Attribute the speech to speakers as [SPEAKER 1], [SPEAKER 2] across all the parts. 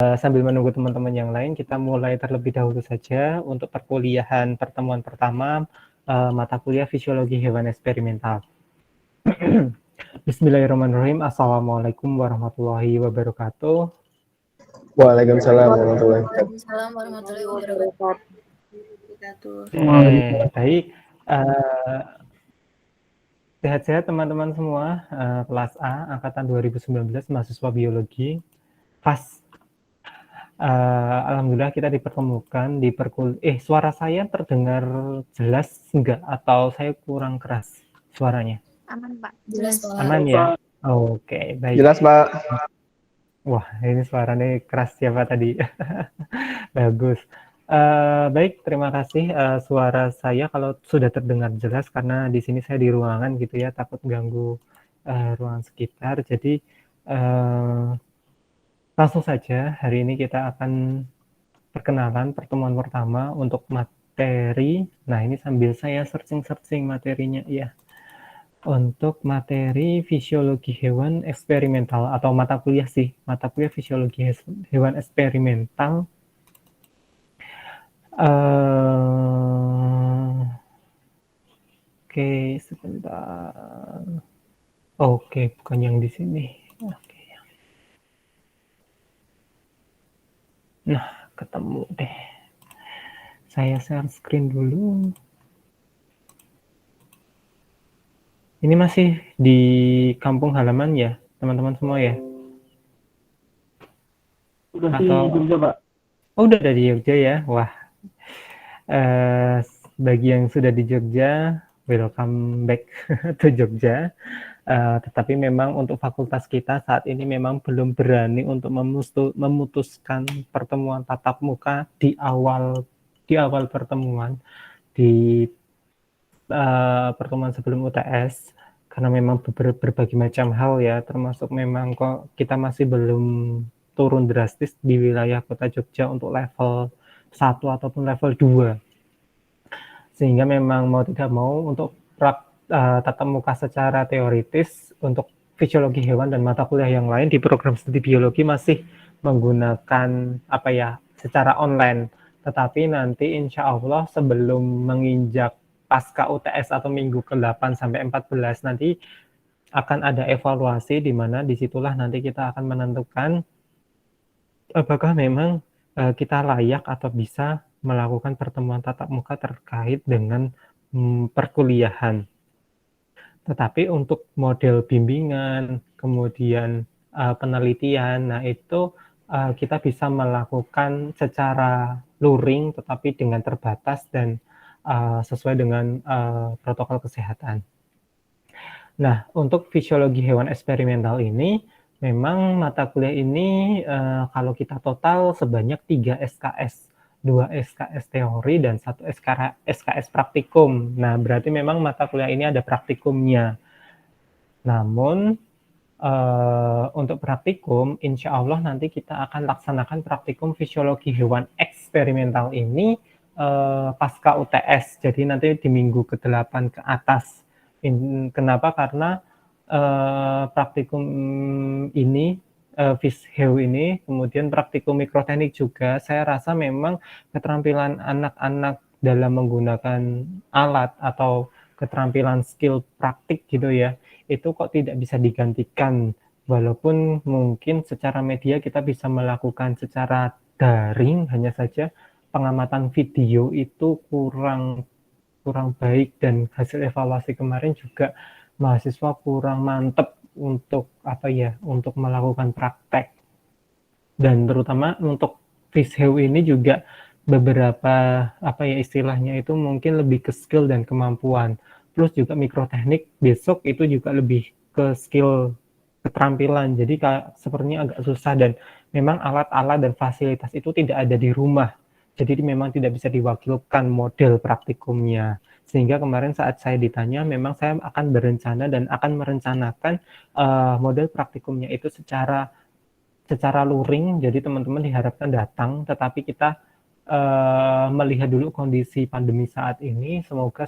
[SPEAKER 1] Sambil menunggu teman-teman yang lain, kita mulai terlebih dahulu saja untuk perkuliahan pertemuan pertama mata kuliah Fisiologi Hewan Eksperimental. Bismillahirrahmanirrahim. Assalamualaikum warahmatullahi wabarakatuh.
[SPEAKER 2] Waalaikumsalam warahmatullahi
[SPEAKER 3] wabarakatuh.
[SPEAKER 1] Baik. Sehat-sehat teman-teman semua. Kelas A, angkatan 2019, mahasiswa biologi. Alhamdulillah kita dipertemukan di suara saya terdengar jelas enggak atau saya kurang keras suaranya?
[SPEAKER 3] Aman Pak, jelas Pak.
[SPEAKER 1] Aman ya? Oke, baik.
[SPEAKER 2] Jelas Pak.
[SPEAKER 1] Wah, ini suaranya keras siapa tadi? Bagus. Baik, terima kasih. Suara saya kalau sudah terdengar jelas karena di sini saya di ruangan gitu ya, takut ganggu ruangan sekitar. Jadi langsung saja, hari ini kita akan perkenalan pertemuan pertama untuk materi. Nah, ini sambil saya searching materinya ya. Untuk materi fisiologi hewan eksperimental atau mata kuliah fisiologi hewan eksperimental. Oke, sebentar. Oke, bukan yang di sini. Oke. Nah, ketemu deh. Saya share screen dulu. Ini masih di kampung halaman ya, teman-teman semua ya?
[SPEAKER 2] Udah di Jogja, Pak.
[SPEAKER 1] Oh, udah ada di Jogja ya? Wah. Bagi yang sudah di Jogja, welcome back to Jogja. Tetapi memang untuk fakultas kita saat ini memang belum berani untuk memutuskan pertemuan tatap muka di awal pertemuan di pertemuan sebelum UTS, karena memang berbagai macam hal ya, termasuk memang kok kita masih belum turun drastis di wilayah kota Jogja untuk level 1 ataupun level 2. Sehingga memang mau tidak mau untuk tatap muka secara teoritis untuk fisiologi hewan dan mata kuliah yang lain di program studi biologi masih menggunakan secara online. Tetapi nanti insya Allah sebelum menginjak pasca UTS atau minggu ke-8 sampai 14 nanti akan ada evaluasi di mana disitulah nanti kita akan menentukan apakah memang kita layak atau bisa melakukan pertemuan tatap muka terkait dengan perkuliahan. Tetapi untuk model bimbingan, kemudian penelitian, nah itu kita bisa melakukan secara luring tetapi dengan terbatas dan sesuai dengan protokol kesehatan. Nah, untuk fisiologi hewan eksperimental ini, memang mata kuliah ini kalau kita total sebanyak 3 SKS, 2 SKS teori dan 1 SKS praktikum. Nah, berarti memang mata kuliah ini ada praktikumnya. Namun, untuk praktikum, insya Allah nanti kita akan laksanakan praktikum fisiologi hewan eksperimental ini pasca UTS. Jadi nanti di minggu ke-8 ke atas. Kenapa? Karena praktikum ini, FISHEW ini, kemudian praktikum mikroteknik juga, saya rasa memang keterampilan anak-anak dalam menggunakan alat atau keterampilan skill praktik gitu ya, itu kok tidak bisa digantikan, walaupun mungkin secara media kita bisa melakukan secara daring, hanya saja pengamatan video itu kurang baik dan hasil evaluasi kemarin juga mahasiswa kurang mantep untuk untuk melakukan praktek. Dan terutama untuk FISHEW ini juga beberapa istilahnya itu mungkin lebih ke skill dan kemampuan. Plus juga mikroteknik besok itu juga lebih ke skill keterampilan. Jadi sepertinya agak susah dan memang alat-alat dan fasilitas itu tidak ada di rumah. Jadi memang tidak bisa diwakilkan model praktikumnya. Sehingga kemarin saat saya ditanya, memang saya akan berencana dan akan merencanakan model praktikumnya itu secara luring. Jadi teman-teman diharapkan datang, tetapi kita melihat dulu kondisi pandemi saat ini. Semoga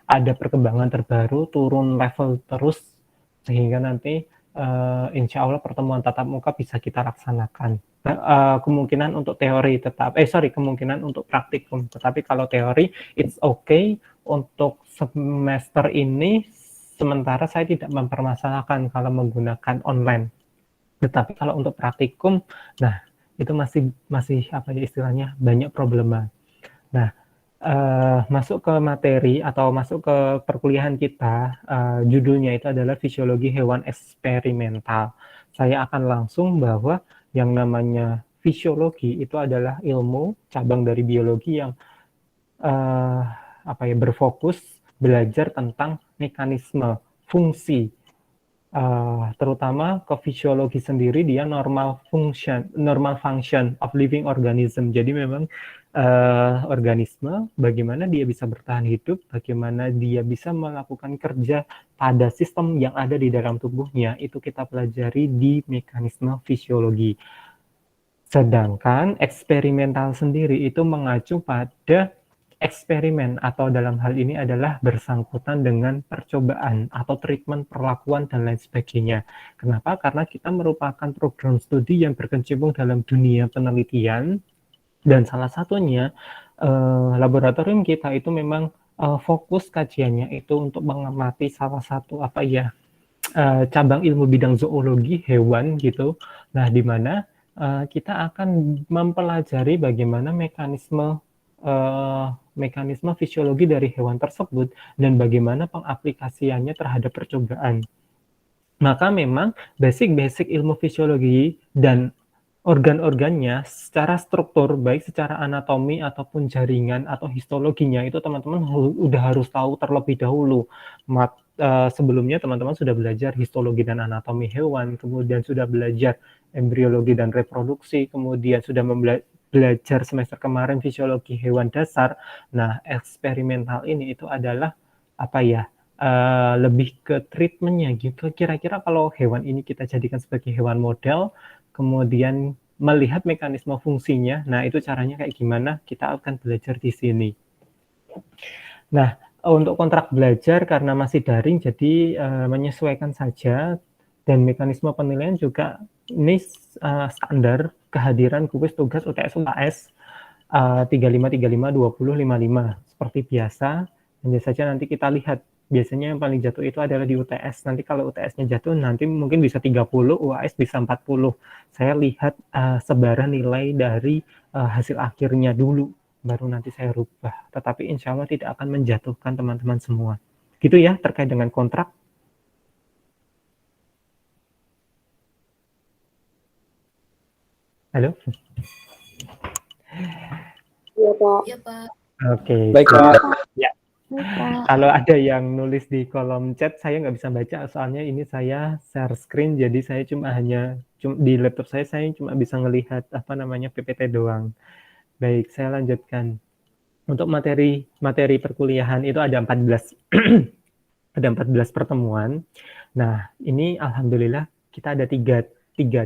[SPEAKER 1] ada perkembangan terbaru, turun level terus, sehingga nanti insya Allah pertemuan tatap muka bisa kita laksanakan. Kemungkinan untuk teori kemungkinan untuk praktikum. Tetapi kalau teori, it's okay untuk semester ini. Sementara saya tidak mempermasalahkan kalau menggunakan online. Tetapi kalau untuk praktikum, nah itu masih apa ya istilahnya banyak problema. Nah, masuk ke materi atau masuk ke perkuliahan kita, judulnya itu adalah fisiologi hewan eksperimental. Saya akan langsung bahwa yang namanya fisiologi itu adalah ilmu cabang dari biologi yang berfokus belajar tentang mekanisme, fungsi, terutama ke fisiologi sendiri dia normal function of living organism. Jadi memang organisme bagaimana dia bisa bertahan hidup, bagaimana dia bisa melakukan kerja pada sistem yang ada di dalam tubuhnya, itu kita pelajari di mekanisme fisiologi. Sedangkan eksperimental sendiri itu mengacu pada eksperimen atau dalam hal ini adalah bersangkutan dengan percobaan atau treatment, perlakuan, dan lain sebagainya. Kenapa? Karena kita merupakan program studi yang berkecimpung dalam dunia penelitian dan salah satunya laboratorium kita itu memang fokus kajiannya itu untuk mengamati salah satu cabang ilmu bidang zoologi hewan gitu. Nah, di mana kita akan mempelajari bagaimana mekanisme fisiologi dari hewan tersebut dan bagaimana pengaplikasiannya terhadap percobaan. Maka memang basic ilmu fisiologi dan organ-organnya secara struktur, baik secara anatomi ataupun jaringan atau histologinya, itu teman-teman udah harus tahu terlebih dahulu. Sebelumnya teman-teman sudah belajar histologi dan anatomi hewan, kemudian sudah belajar embriologi dan reproduksi, kemudian sudah belajar semester kemarin fisiologi hewan dasar. Nah, eksperimental ini itu adalah lebih ke treatmentnya gitu. Kira-kira kalau hewan ini kita jadikan sebagai hewan model, kemudian melihat mekanisme fungsinya, nah itu caranya kayak gimana, kita akan belajar di sini. Nah, untuk kontrak belajar karena masih daring, jadi menyesuaikan saja, dan mekanisme penilaian juga ini standar kehadiran kuis tugas UTS-UAS 35, 35, 20, 55 seperti biasa. Hanya saja nanti kita lihat, biasanya yang paling jatuh itu adalah di UTS. Nanti kalau UTS-nya jatuh, nanti mungkin bisa 30, UAS bisa 40. Saya lihat sebaran nilai dari hasil akhirnya dulu, baru nanti saya rubah. Tetapi insya Allah tidak akan menjatuhkan teman-teman semua. Gitu ya, terkait dengan kontrak. Halo?
[SPEAKER 3] Iya, Pak. Iya, Pak.
[SPEAKER 1] Oke.
[SPEAKER 2] Baik, Pak.
[SPEAKER 1] Ya. Kalau ada yang nulis di kolom chat, saya nggak bisa baca, soalnya ini saya share screen, jadi saya di laptop saya cuma bisa ngelihat PPT doang. Baik, saya lanjutkan. Untuk materi perkuliahan itu ada 14 ada 14 pertemuan. Nah, ini alhamdulillah kita ada tiga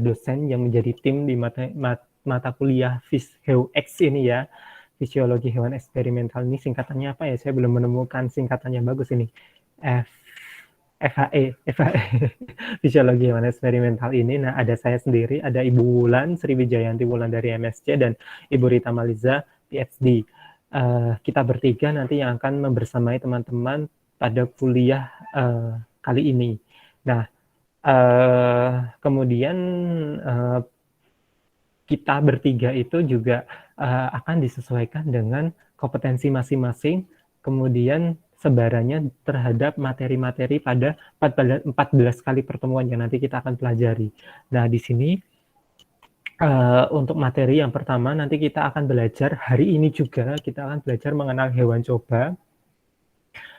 [SPEAKER 1] dosen yang menjadi tim di mata kuliah FISHEWX ini ya. Fisiologi hewan eksperimental ini singkatannya apa ya? Saya belum menemukan singkatannya bagus ini. FHE. Fisiologi hewan eksperimental ini. Nah, ada saya sendiri, ada Ibu Wulan, Sriwijayanti Wulan dari MSc, dan Ibu Rita Maliza, PhD. Kita bertiga nanti yang akan membersamai teman-teman pada kuliah kali ini. Nah, kemudian kita bertiga itu juga akan disesuaikan dengan kompetensi masing-masing, kemudian sebarannya terhadap materi-materi pada 14 kali pertemuan yang nanti kita akan pelajari. Nah, di sini untuk materi yang pertama nanti kita akan belajar, hari ini juga kita akan belajar mengenal hewan coba.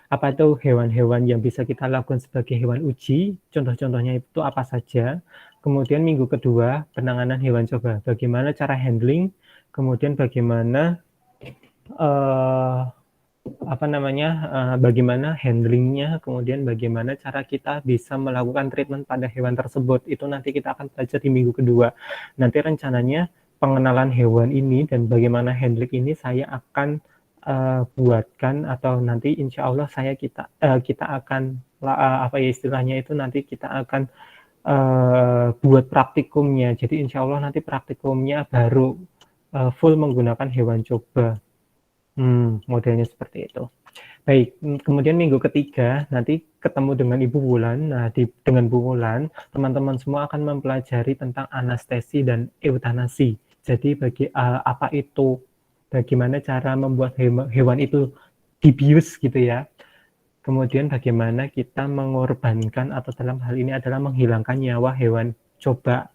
[SPEAKER 1] Apa itu hewan-hewan yang bisa kita lakukan sebagai hewan uji, contoh-contohnya itu apa saja. Kemudian minggu kedua, penanganan hewan coba, bagaimana cara handling, kemudian bagaimana bagaimana handlingnya, kemudian bagaimana cara kita bisa melakukan treatment pada hewan tersebut. Itu nanti kita akan belajar di minggu kedua. Nanti rencananya pengenalan hewan ini dan bagaimana handling ini saya akan buatkan, atau nanti insya Allah kita akan istilahnya itu nanti kita akan buat praktikumnya. Jadi insya Allah nanti praktikumnya baru full menggunakan hewan coba. Modelnya seperti itu. Baik, kemudian minggu ketiga nanti ketemu dengan Ibu Wulan. Nah, dengan Bu Wulan, teman-teman semua akan mempelajari tentang anestesi dan eutanasi. Jadi apa itu, bagaimana cara membuat hewan itu dibius gitu ya. Kemudian bagaimana kita mengorbankan atau dalam hal ini adalah menghilangkan nyawa hewan coba.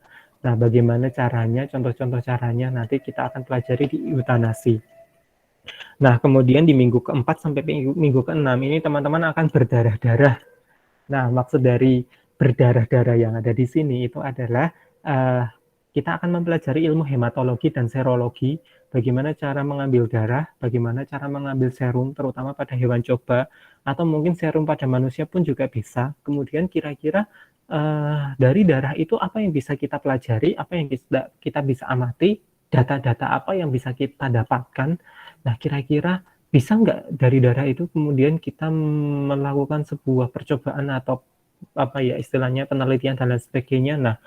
[SPEAKER 1] Nah, bagaimana caranya, contoh-contoh caranya nanti kita akan pelajari di eutanasi. Nah, kemudian di minggu keempat sampai minggu keenam ini teman-teman akan berdarah-darah. Nah, maksud dari berdarah-darah yang ada di sini itu adalah kita akan mempelajari ilmu hematologi dan serologi, bagaimana cara mengambil darah, bagaimana cara mengambil serum, terutama pada hewan coba, atau mungkin serum pada manusia pun juga bisa. Kemudian kira-kira dari darah itu apa yang bisa kita pelajari, apa yang kita bisa amati, data-data apa yang bisa kita dapatkan. Nah, kira-kira bisa nggak dari darah itu kemudian kita melakukan sebuah percobaan atau apa ya istilahnya penelitian dan lain sebagainya. Nah,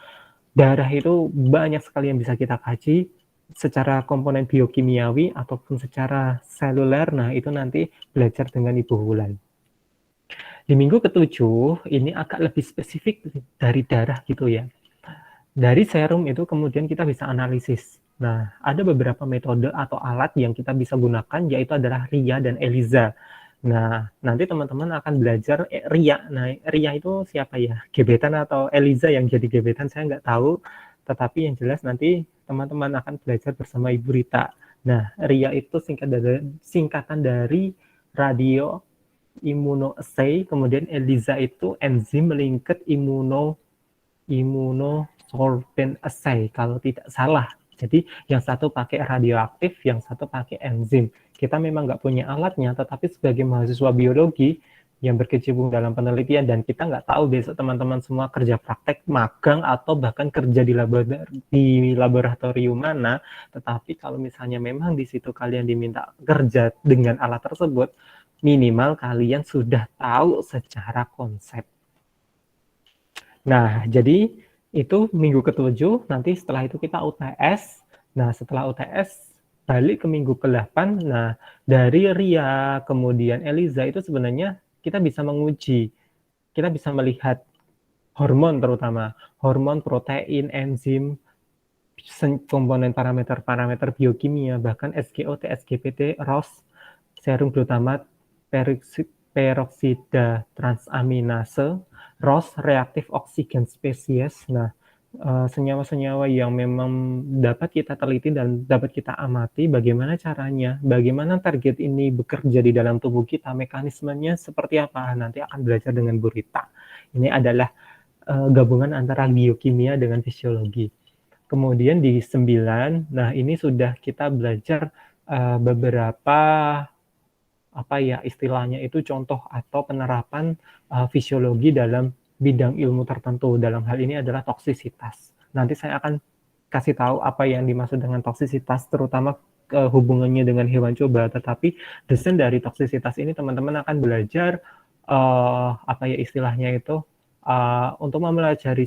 [SPEAKER 1] darah itu banyak sekali yang bisa kita kaji secara komponen biokimiawi ataupun secara seluler. Nah, itu nanti belajar dengan Ibu Wulan. Di minggu ketujuh ini agak lebih spesifik dari darah gitu ya. Dari serum itu kemudian kita bisa analisis. Nah, ada beberapa metode atau alat yang kita bisa gunakan, yaitu adalah RIA dan ELISA. Nah, nanti teman-teman akan belajar RIA. Nah, RIA itu siapa ya? Gebetan atau ELISA yang jadi gebetan, saya nggak tahu. Tetapi yang jelas nanti teman-teman akan belajar bersama Ibu Rita. Nah, RIA itu singkatan dari radio immunoassay, kemudian ELISA itu enzim linked immunosorbent assay kalau tidak salah. Jadi yang satu pakai radioaktif, yang satu pakai enzim. Kita memang nggak punya alatnya, tetapi sebagai mahasiswa biologi yang berkecimpung dalam penelitian dan kita nggak tahu besok teman-teman semua kerja praktek, magang atau bahkan kerja di laboratorium mana. Tetapi kalau misalnya memang di situ kalian diminta kerja dengan alat tersebut, minimal kalian sudah tahu secara konsep. Nah, jadi itu minggu ke-7, nanti setelah itu kita UTS. Nah, setelah UTS, balik ke minggu ke-8. Nah, dari RIA, kemudian ELISA itu sebenarnya kita bisa menguji. Kita bisa melihat hormon terutama. Hormon, protein, enzim, komponen parameter biokimia, bahkan SGOT, SGPT, ROS, serum glutamat, peroksida transaminase, ROS, reaktif oksigen spesies. Nah, senyawa-senyawa yang memang dapat kita teliti dan dapat kita amati bagaimana caranya, bagaimana target ini bekerja di dalam tubuh kita, mekanismenya seperti apa, nanti akan belajar dengan Bu Rita. Ini adalah gabungan antara biokimia dengan fisiologi. Kemudian di 9, nah ini sudah kita belajar beberapa apa ya istilahnya itu contoh atau penerapan fisiologi dalam bidang ilmu tertentu. Dalam hal ini adalah toksisitas. Nanti saya akan kasih tahu apa yang dimaksud dengan toksisitas, terutama hubungannya dengan hewan coba. Tetapi desain dari toksisitas ini teman-teman akan belajar apa ya istilahnya itu untuk mempelajari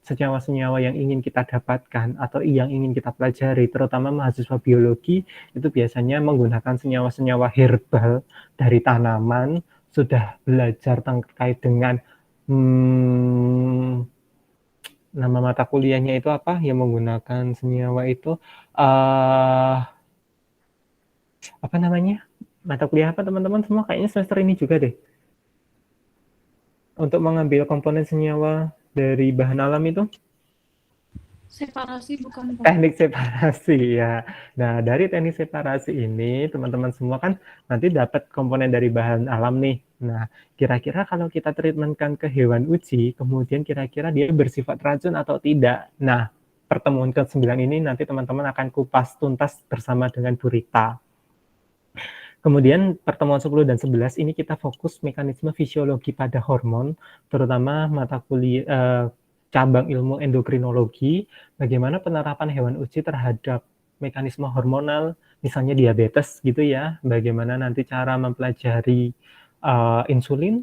[SPEAKER 1] senyawa-senyawa yang ingin kita dapatkan atau yang ingin kita pelajari, terutama mahasiswa biologi itu biasanya menggunakan senyawa-senyawa herbal dari tanaman, sudah belajar terkait dengan nama mata kuliahnya itu apa yang menggunakan senyawa itu apa namanya mata kuliah apa teman-teman semua kayaknya semester ini juga deh untuk mengambil komponen senyawa dari bahan alam itu?
[SPEAKER 3] Separasi bukan
[SPEAKER 1] Teknik separasi ya. Nah, dari teknik separasi ini teman-teman semua kan nanti dapat komponen dari bahan alam nih. Nah, kira-kira kalau kita treatmentkan ke hewan uji, kemudian kira-kira dia bersifat racun atau tidak. Nah, pertemuan ke-9 ini nanti teman-teman akan kupas tuntas bersama dengan Bu Rita. Kemudian pertemuan 10 dan 11 ini kita fokus mekanisme fisiologi pada hormon, terutama mata kuliah cabang ilmu endokrinologi, bagaimana penerapan hewan uji terhadap mekanisme hormonal, misalnya diabetes gitu ya, bagaimana nanti cara mempelajari insulin,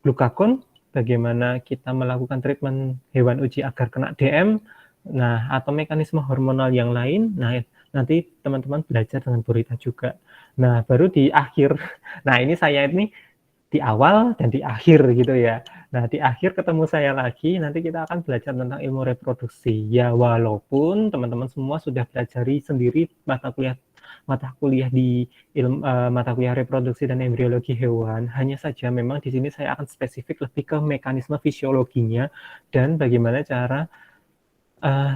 [SPEAKER 1] glukagon, bagaimana kita melakukan treatment hewan uji agar kena DM, nah atau mekanisme hormonal yang lain. Nah, nanti teman-teman belajar dengan Bu Rita juga. Nah, baru di akhir, nah ini saya ini di awal dan di akhir gitu ya. Nah, di akhir ketemu saya lagi, nanti kita akan belajar tentang ilmu reproduksi. Ya, walaupun teman-teman semua sudah pelajari sendiri mata kuliah di mata kuliah reproduksi dan embriologi hewan, hanya saja memang di sini saya akan spesifik lebih ke mekanisme fisiologinya dan bagaimana cara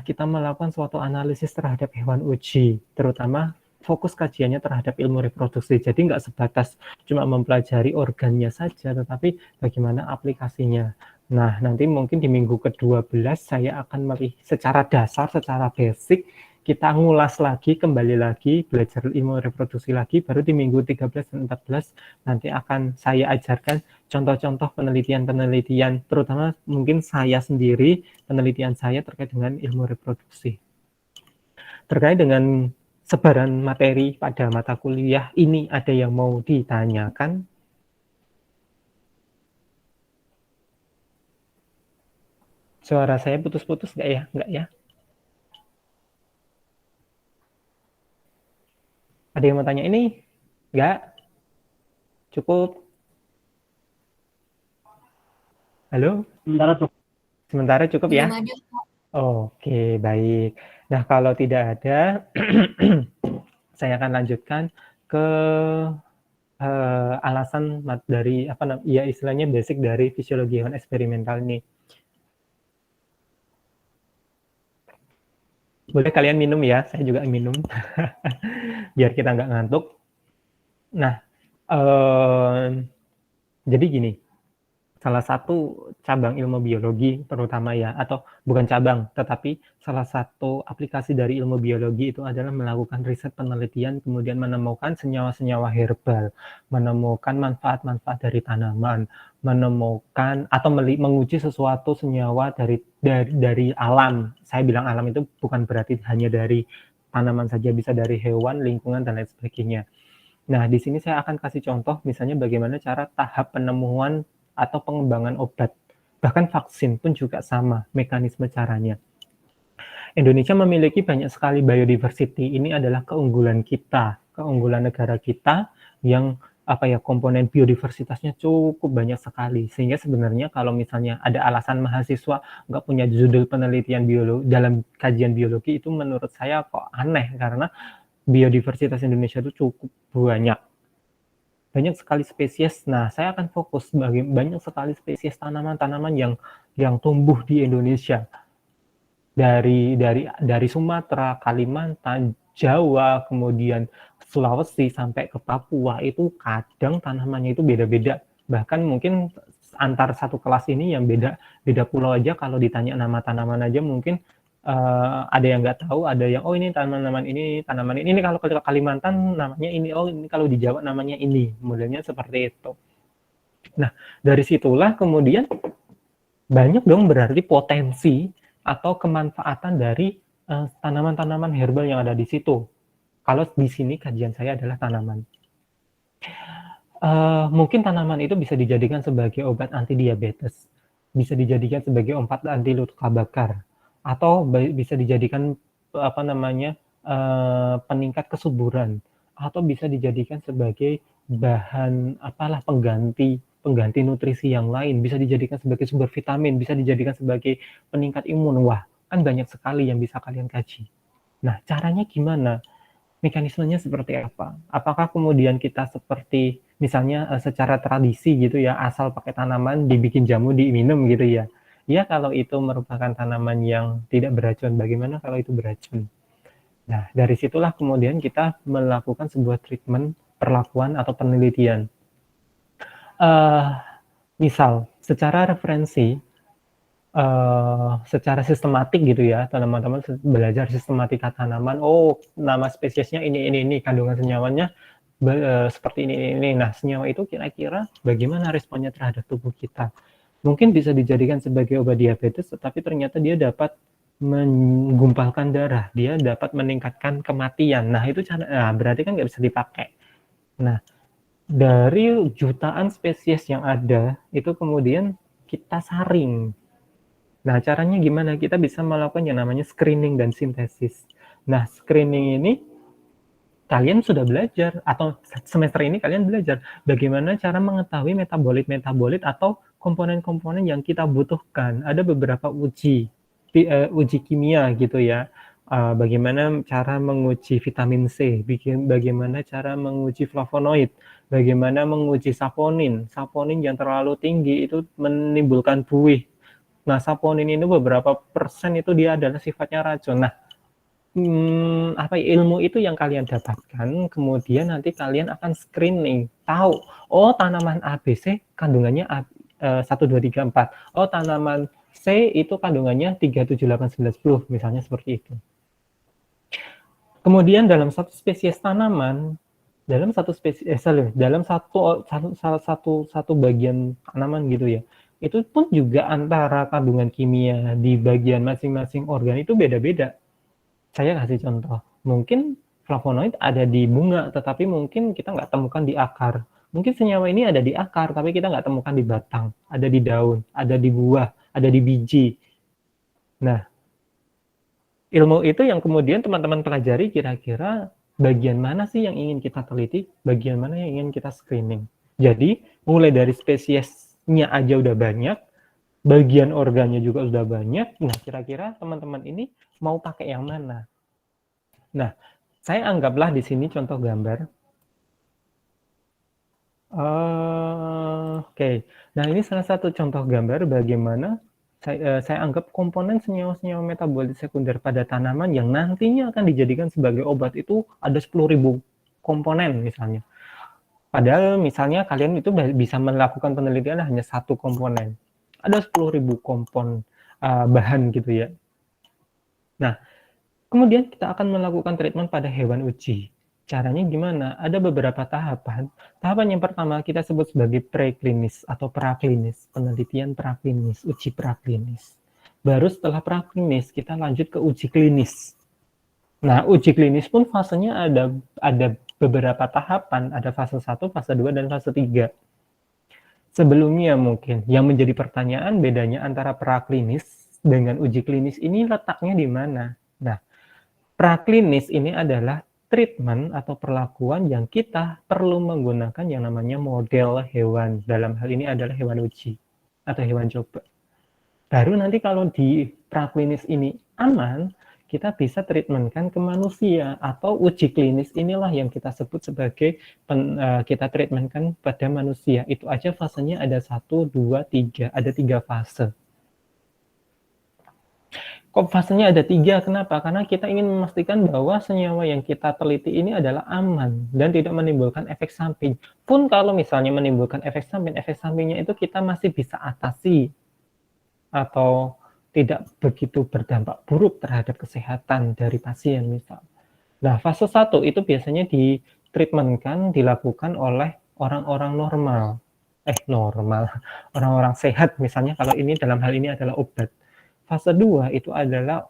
[SPEAKER 1] kita melakukan suatu analisis terhadap hewan uji, terutama fokus kajiannya terhadap ilmu reproduksi. Jadi nggak sebatas cuma mempelajari organnya saja, tetapi bagaimana aplikasinya. Nah, nanti mungkin di minggu ke-12 saya akan melihat secara dasar, secara basic, kita ngulas lagi, kembali lagi, belajar ilmu reproduksi lagi, baru di minggu 13 dan 14 nanti akan saya ajarkan contoh-contoh penelitian-penelitian, terutama mungkin saya sendiri, penelitian saya terkait dengan ilmu reproduksi. Terkait dengan sebaran materi pada mata kuliah ini, ada yang mau ditanyakan? Suara saya putus-putus nggak ya? Nggak ya? Ada yang mau tanya ini? Nggak? Cukup? Halo? Sementara cukup ya? Oke, baik. Nah, kalau tidak ada, saya akan lanjutkan ke alasan dari ya istilahnya basic dari fisiologi hewan eksperimental ini. Boleh kalian minum ya, saya juga minum, biar kita nggak ngantuk. Nah, jadi gini, salah satu cabang ilmu biologi terutama ya, atau bukan cabang, tetapi salah satu aplikasi dari ilmu biologi itu adalah melakukan riset penelitian, kemudian menemukan senyawa-senyawa herbal, menemukan manfaat-manfaat dari tanaman, menemukan atau menguji sesuatu senyawa dari alam. Saya bilang alam itu bukan berarti hanya dari tanaman saja, bisa dari hewan, lingkungan, dan lain sebagainya. Nah, di sini saya akan kasih contoh, misalnya bagaimana cara tahap penemuan atau pengembangan obat. Bahkan vaksin pun juga sama mekanisme caranya. Indonesia memiliki banyak sekali biodiversity. Ini adalah keunggulan kita, keunggulan negara kita yang komponen biodiversitasnya cukup banyak sekali. Sehingga sebenarnya kalau misalnya ada alasan mahasiswa nggak punya judul penelitian biologi dalam kajian biologi, itu menurut saya kok aneh, karena biodiversitas Indonesia itu cukup banyak sekali spesies. Nah, saya akan fokus banyak sekali spesies tanaman-tanaman yang tumbuh di Indonesia. Dari Sumatera, Kalimantan, Jawa, kemudian Sulawesi sampai ke Papua, itu kadang tanamannya itu beda-beda. Bahkan mungkin antar satu kelas ini yang beda pulau aja, kalau ditanya nama tanaman aja mungkin ada yang nggak tahu, ada yang ini tanaman ini kalau ke Kalimantan namanya ini, ini kalau di Jawa namanya ini, modelnya seperti itu. Nah, dari situlah kemudian banyak dong berarti potensi atau kemanfaatan dari tanaman-tanaman herbal yang ada di situ. Kalau di sini kajian saya adalah tanaman. Mungkin tanaman itu bisa dijadikan sebagai obat anti diabetes, bisa dijadikan sebagai obat anti luka bakar, atau bisa dijadikan peningkat kesuburan, atau bisa dijadikan sebagai bahan pengganti nutrisi yang lain, bisa dijadikan sebagai sumber vitamin, bisa dijadikan sebagai peningkat imun. Wah, kan banyak sekali yang bisa kalian kaji. Nah, caranya gimana? Mekanismenya seperti apa? Apakah kemudian kita seperti misalnya secara tradisi gitu ya, asal pakai tanaman dibikin jamu diminum gitu ya? Ya, kalau itu merupakan tanaman yang tidak beracun, bagaimana kalau itu beracun? Nah, dari situlah kemudian kita melakukan sebuah treatment, perlakuan atau penelitian. Misal, secara referensi, secara sistematik gitu ya, teman-teman belajar sistematika tanaman, nama spesiesnya ini, kandungan senyawanya seperti ini. Nah, senyawa itu kira-kira bagaimana responnya terhadap tubuh kita? Mungkin bisa dijadikan sebagai obat diabetes, tetapi ternyata dia dapat menggumpalkan darah, dia dapat meningkatkan kematian. Nah, itu berarti kan nggak bisa dipakai. Nah, dari jutaan spesies yang ada, itu kemudian kita saring. Nah, caranya gimana? Kita bisa melakukan yang namanya screening dan sintesis. Nah, screening ini kalian sudah belajar, atau semester ini kalian belajar bagaimana cara mengetahui metabolit-metabolit atau komponen-komponen yang kita butuhkan. Ada beberapa uji kimia gitu ya. Bagaimana cara menguji vitamin C, bagaimana cara menguji flavonoid, bagaimana menguji saponin. Saponin yang terlalu tinggi itu menimbulkan buih. Nah, saponin ini beberapa persen itu dia adalah sifatnya racun. Nah, ilmu itu yang kalian dapatkan, kemudian nanti kalian akan screening, tahu, oh tanaman ABC kandungannya 1, 2, 3, 4. Oh tanaman C itu kandungannya 3, 7, 8, 9, 10, misalnya seperti itu. Kemudian dalam satu spesies tanaman, dalam satu bagian tanaman gitu ya, itu pun juga antara kandungan kimia di bagian masing-masing organ itu beda-beda. Saya kasih contoh, mungkin flavonoid ada di bunga, tetapi mungkin kita nggak temukan di akar. Mungkin senyawa ini ada di akar, tapi kita nggak temukan di batang, ada di daun, ada di buah, ada di biji. Nah, ilmu itu yang kemudian teman-teman pelajari, kira-kira bagian mana sih yang ingin kita teliti, bagian mana yang ingin kita screening. Jadi, mulai dari spesiesnya aja udah banyak, bagian organnya juga sudah banyak. Nah, kira-kira teman-teman ini mau pakai yang mana? Nah, saya anggaplah di sini contoh gambar. Oke. Nah, ini salah satu contoh gambar bagaimana saya anggap komponen senyawa-senyawa metabolit sekunder pada tanaman yang nantinya akan dijadikan sebagai obat itu ada 10.000 komponen misalnya. Padahal misalnya kalian itu bisa melakukan penelitian hanya satu komponen. Ada 10.000 kompon bahan gitu ya. Nah, kemudian kita akan melakukan treatment pada hewan uji. Caranya gimana? Ada beberapa tahapan. Tahapan yang pertama kita sebut sebagai preklinis atau praklinis, penelitian praklinis, uji praklinis. Baru setelah praklinis kita lanjut ke uji klinis. Nah, uji klinis pun fasenya ada beberapa tahapan, ada fase 1, fase 2, dan fase 3. Sebelumnya mungkin yang menjadi pertanyaan bedanya antara praklinis dengan uji klinis ini letaknya di mana? Nah, praklinis ini adalah treatment atau perlakuan yang kita perlu menggunakan yang namanya model hewan. Dalam hal ini adalah hewan uji atau hewan coba. Baru nanti kalau di praklinis ini aman, kita bisa treatmentkan ke manusia, atau uji klinis inilah yang kita sebut sebagai kita treatmentkan pada manusia. Itu aja fasenya ada 1, 2, 3, ada 3 fase. Kok fasenya ada 3? Kenapa? Karena kita ingin memastikan bahwa senyawa yang kita teliti ini adalah aman dan tidak menimbulkan efek samping. Pun kalau misalnya menimbulkan efek sampingnya itu kita masih bisa atasi atau tidak begitu berdampak buruk terhadap kesehatan dari pasien misal. Nah, fase 1 itu biasanya dilakukan oleh orang-orang normal. Orang-orang sehat misalnya, kalau ini dalam hal ini adalah obat. Fase 2 itu adalah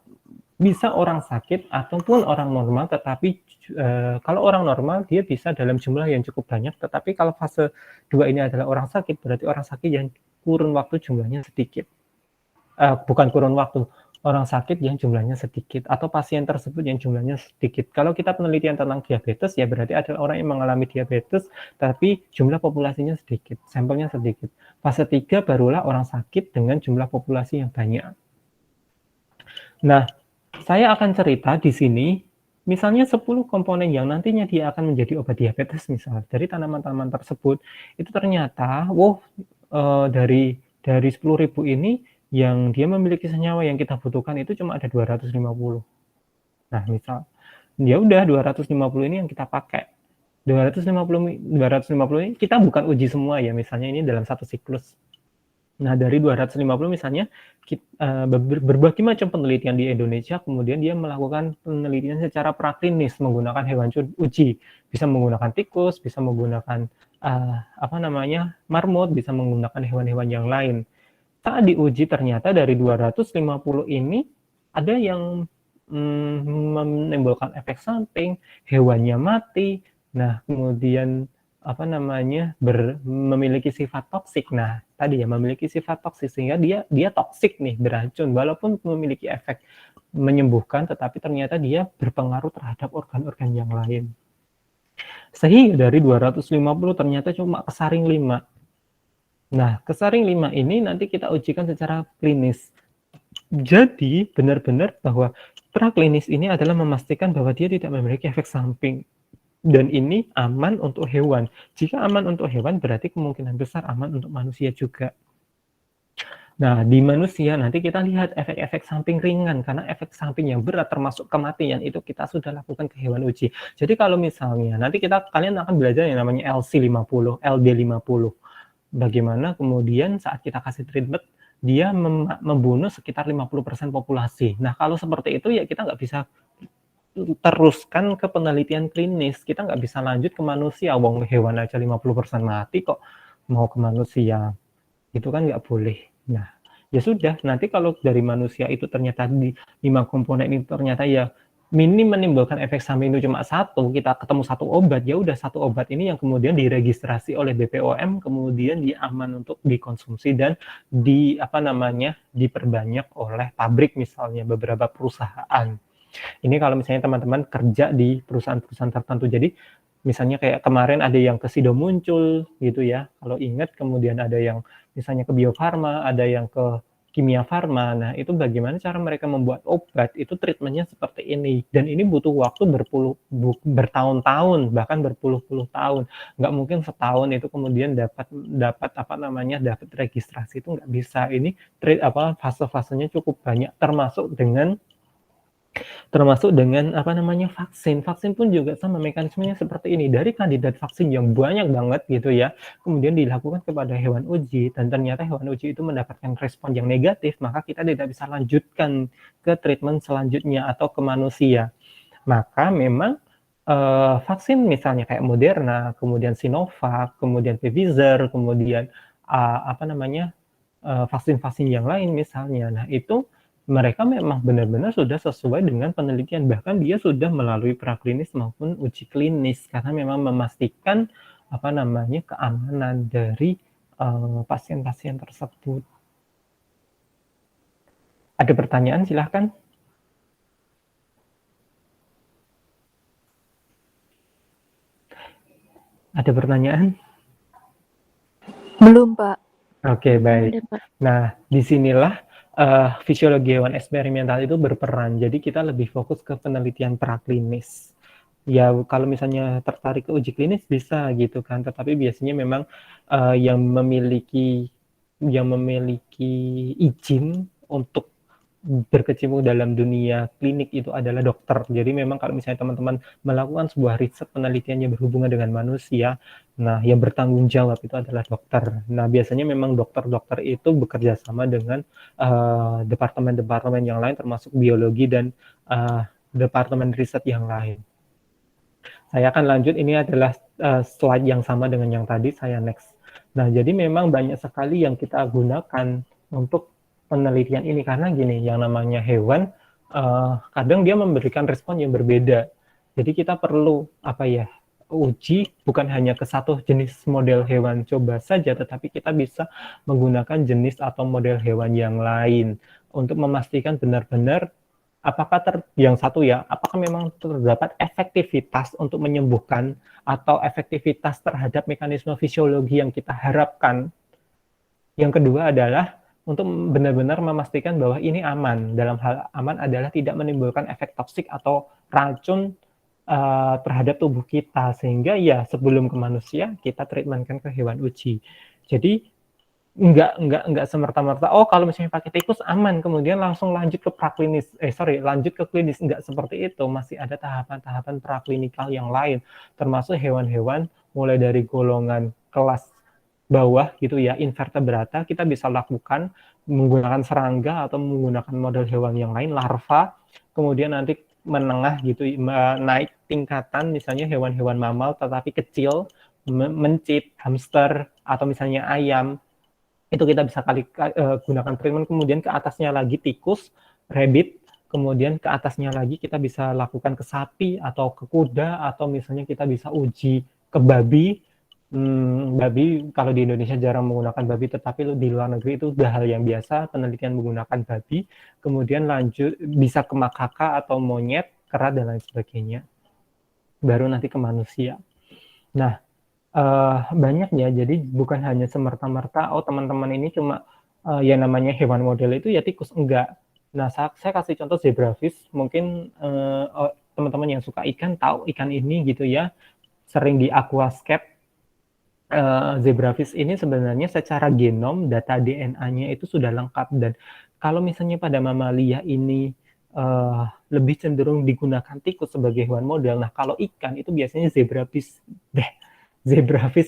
[SPEAKER 1] bisa orang sakit ataupun orang normal, tetapi kalau orang normal dia bisa dalam jumlah yang cukup banyak, tetapi kalau fase 2 ini adalah orang sakit, berarti orang sakit yang kurun waktu jumlahnya sedikit. Bukan kurun waktu, orang sakit yang jumlahnya sedikit, atau pasien tersebut yang jumlahnya sedikit. Kalau kita penelitian tentang diabetes, ya berarti adalah orang yang mengalami diabetes, tapi jumlah populasinya sedikit, sampelnya sedikit. Fase 3 barulah orang sakit dengan jumlah populasi yang banyak. Nah, saya akan cerita di sini, misalnya 10 komponen yang nantinya dia akan menjadi obat diabetes misal, dari tanaman-tanaman tersebut, itu ternyata, dari 10.000 ini, yang dia memiliki senyawa yang kita butuhkan itu cuma ada 250. Nah, misal, ya udah 250 ini yang kita pakai. 250 ini kita bukan uji semua ya, misalnya ini dalam satu siklus. Nah, dari 250 misalnya, berbagai macam penelitian di Indonesia, kemudian dia melakukan penelitian secara praklinis menggunakan hewan uji. Bisa menggunakan tikus, bisa menggunakan marmut, bisa menggunakan hewan-hewan yang lain. Saat diuji ternyata dari 250 ini ada yang menimbulkan efek samping, hewannya mati. Nah, kemudian memiliki sifat toksik. Nah, tadi ya memiliki sifat toksik sehingga dia toksik nih, beracun walaupun memiliki efek menyembuhkan tetapi ternyata dia berpengaruh terhadap organ-organ yang lain. Sehingga dari 250 ternyata cuma kesaring 5. Nah, kesaring 5 ini nanti kita ujikan secara klinis. Jadi, benar-benar bahwa praklinis ini adalah memastikan bahwa dia tidak memiliki efek samping. Dan ini aman untuk hewan. Jika aman untuk hewan, berarti kemungkinan besar aman untuk manusia juga. Nah, di manusia nanti kita lihat efek-efek samping ringan, karena efek samping yang berat termasuk kematian itu kita sudah lakukan ke hewan uji. Jadi kalau misalnya nanti kalian akan belajar yang namanya LC50, LD50. Bagaimana kemudian saat kita kasih treatment, dia membunuh sekitar 50% populasi. Nah, kalau seperti itu ya kita nggak bisa teruskan ke penelitian klinis. Kita nggak bisa lanjut ke manusia. Wong hewan aja 50% mati kok mau ke manusia. Itu kan nggak boleh. Nah, ya sudah. Nanti kalau dari manusia itu ternyata di 5 komponen itu ternyata ya minim menimbulkan efek samping itu cuma 1, kita ketemu 1 obat, ya udah 1 obat ini yang kemudian diregistrasi oleh BPOM, kemudian dia aman untuk dikonsumsi dan diperbanyak oleh pabrik misalnya beberapa perusahaan. Ini kalau misalnya teman-teman kerja di perusahaan-perusahaan tertentu. Jadi misalnya kayak kemarin ada yang ke Sido muncul gitu ya. Kalau ingat kemudian ada yang misalnya ke Bio Farma, ada yang ke Kimia Farma. Nah, itu bagaimana cara mereka membuat obat, itu treatmentnya seperti ini. Dan ini butuh waktu bertahun-tahun, bahkan berpuluh-puluh tahun. Nggak mungkin setahun itu kemudian dapat registrasi, itu nggak bisa. Ini fase-fasenya cukup banyak, termasuk dengan vaksin. Vaksin pun juga sama mekanismenya seperti ini. Dari kandidat vaksin yang banyak banget gitu ya, kemudian dilakukan kepada hewan uji dan ternyata hewan uji itu mendapatkan respon yang negatif, maka kita tidak bisa lanjutkan ke treatment selanjutnya atau ke manusia. Maka memang vaksin misalnya kayak Moderna, kemudian Sinovac, kemudian Pfizer, kemudian vaksin-vaksin yang lain misalnya. Nah, itu mereka memang benar-benar sudah sesuai dengan penelitian, bahkan dia sudah melalui praklinis maupun uji klinis karena memang memastikan keamanan dari pasien-pasien tersebut. Ada pertanyaan, silahkan. Ada pertanyaan?
[SPEAKER 3] Belum, Pak.
[SPEAKER 1] Oke, baik.
[SPEAKER 3] Ada, Pak.
[SPEAKER 1] Nah, disinilah fisiologi hewan eksperimental itu berperan. Jadi kita lebih fokus ke penelitian praklinis. Ya, kalau misalnya tertarik ke uji klinis bisa gitu kan, tetapi biasanya memang yang memiliki izin untuk berkecimpung dalam dunia klinik itu adalah dokter. Jadi memang kalau misalnya teman-teman melakukan sebuah riset penelitian yang berhubungan dengan manusia, nah yang bertanggung jawab itu adalah dokter. Nah biasanya memang dokter-dokter itu bekerja sama dengan departemen-departemen yang lain termasuk biologi dan departemen riset yang lain. Saya akan lanjut, ini adalah slide yang sama dengan yang tadi, saya next. Nah jadi memang banyak sekali yang kita gunakan untuk penelitian ini karena gini, yang namanya hewan kadang dia memberikan respon yang berbeda. Jadi kita perlu uji bukan hanya ke satu jenis model hewan coba saja, tetapi kita bisa menggunakan jenis atau model hewan yang lain untuk memastikan benar-benar apakah apakah memang terdapat efektivitas untuk menyembuhkan atau efektivitas terhadap mekanisme fisiologi yang kita harapkan. Yang kedua adalah untuk benar-benar memastikan bahwa ini aman. Dalam hal aman adalah tidak menimbulkan efek toksik atau racun terhadap tubuh kita, sehingga ya sebelum ke manusia kita treatmentkan ke hewan uji. Jadi enggak semerta-merta kalau misalnya pakai tikus aman kemudian langsung lanjut ke klinis, enggak seperti itu. Masih ada tahapan-tahapan praklinikal yang lain, termasuk hewan-hewan mulai dari golongan kelas bawah gitu ya, invertebrata, kita bisa lakukan menggunakan serangga atau menggunakan model hewan yang lain, larva, kemudian nanti menengah gitu, naik tingkatan misalnya hewan-hewan mamal tetapi kecil, mencit, hamster, atau misalnya ayam, itu kita bisa gunakan treatment. Kemudian ke atasnya lagi tikus, rabbit, kemudian ke atasnya lagi kita bisa lakukan ke sapi atau ke kuda, atau misalnya kita bisa uji ke babi. babi kalau di Indonesia jarang menggunakan babi, tetapi di luar negeri itu udah hal yang biasa penelitian menggunakan babi, kemudian lanjut bisa ke makaka atau monyet, kera dan lain sebagainya, baru nanti ke manusia. Nah, banyak ya, jadi bukan hanya semerta-merta, oh teman-teman ini cuma yang namanya hewan model itu ya tikus, enggak. Nah, saya kasih contoh zebrafish, mungkin teman-teman yang suka ikan tahu ikan ini gitu ya, sering di aquascape. Zebrafish ini sebenarnya secara genom, data DNA-nya itu sudah lengkap, dan kalau misalnya pada mamalia ini lebih cenderung digunakan tikus sebagai hewan model, nah kalau ikan itu biasanya zebrafish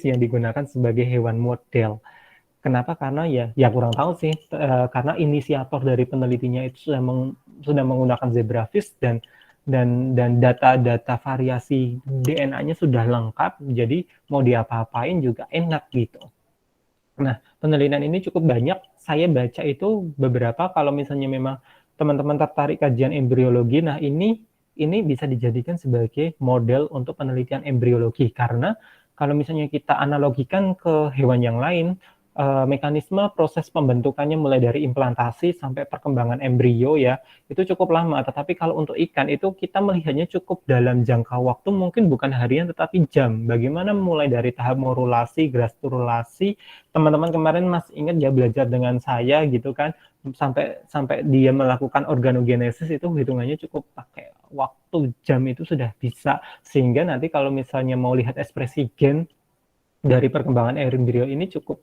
[SPEAKER 1] yang digunakan sebagai hewan model. Kenapa? Karena ya kurang tahu sih, karena inisiator dari penelitinya itu sudah menggunakan zebrafish dan data-data variasi DNA-nya sudah lengkap, jadi mau diapa-apain juga enak gitu. Nah, penelitian ini cukup banyak. Saya baca itu beberapa, kalau misalnya memang teman-teman tertarik kajian embriologi, nah ini bisa dijadikan sebagai model untuk penelitian embriologi, karena kalau misalnya kita analogikan ke hewan yang lain, mekanisme proses pembentukannya mulai dari implantasi sampai perkembangan embrio ya, itu cukup lama. Tetapi kalau untuk ikan itu kita melihatnya cukup dalam jangka waktu, mungkin bukan harian tetapi jam. Bagaimana mulai dari tahap morulasi, gastrulasi, teman-teman kemarin masih ingat ya belajar dengan saya gitu kan, sampai dia melakukan organogenesis itu hitungannya cukup pakai waktu jam, itu sudah bisa. Sehingga nanti kalau misalnya mau lihat ekspresi gen dari perkembangan embrio ini cukup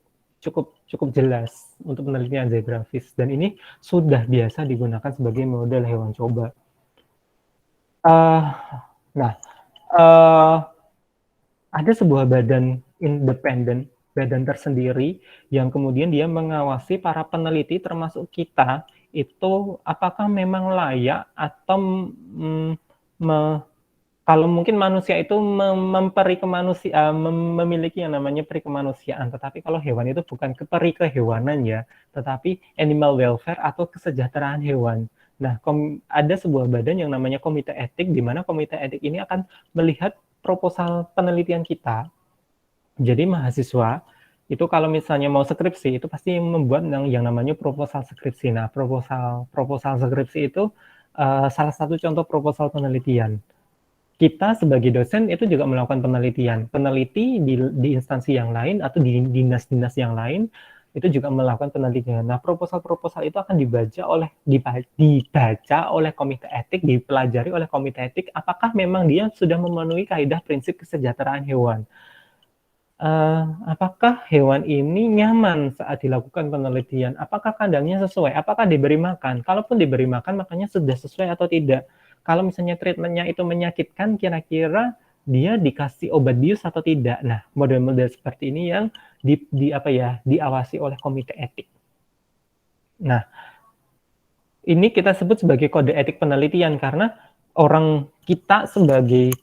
[SPEAKER 1] jelas untuk penelitian zebrafish, dan ini sudah biasa digunakan sebagai model hewan coba. Ada sebuah badan independen, badan tersendiri yang kemudian dia mengawasi para peneliti termasuk kita itu apakah memang layak atau kalau mungkin manusia itu memiliki yang namanya perikemanusiaan, tetapi kalau hewan itu bukan kehewanan ya, tetapi animal welfare atau kesejahteraan hewan. Nah, ada sebuah badan yang namanya komite etik, di mana komite etik ini akan melihat proposal penelitian kita. Jadi mahasiswa itu kalau misalnya mau skripsi itu pasti membuat yang namanya proposal skripsi. Nah, proposal skripsi itu salah satu contoh proposal penelitian. Kita sebagai dosen itu juga melakukan penelitian. Peneliti di instansi yang lain atau di dinas-dinas yang lain itu juga melakukan penelitian. Nah, proposal-proposal itu akan dibaca oleh komite etik, dipelajari oleh komite etik, apakah memang dia sudah memenuhi kaidah prinsip kesejahteraan hewan. Apakah hewan ini nyaman saat dilakukan penelitian? Apakah kandangnya sesuai? Apakah diberi makan? Kalaupun diberi makan, makanya sudah sesuai atau tidak? Kalau misalnya treatmentnya itu menyakitkan, kira-kira dia dikasih obat bius atau tidak? Nah, model-model seperti ini yang diawasi oleh komite etik. Nah, ini kita sebut sebagai kode etik penelitian, karena orang kita sebagai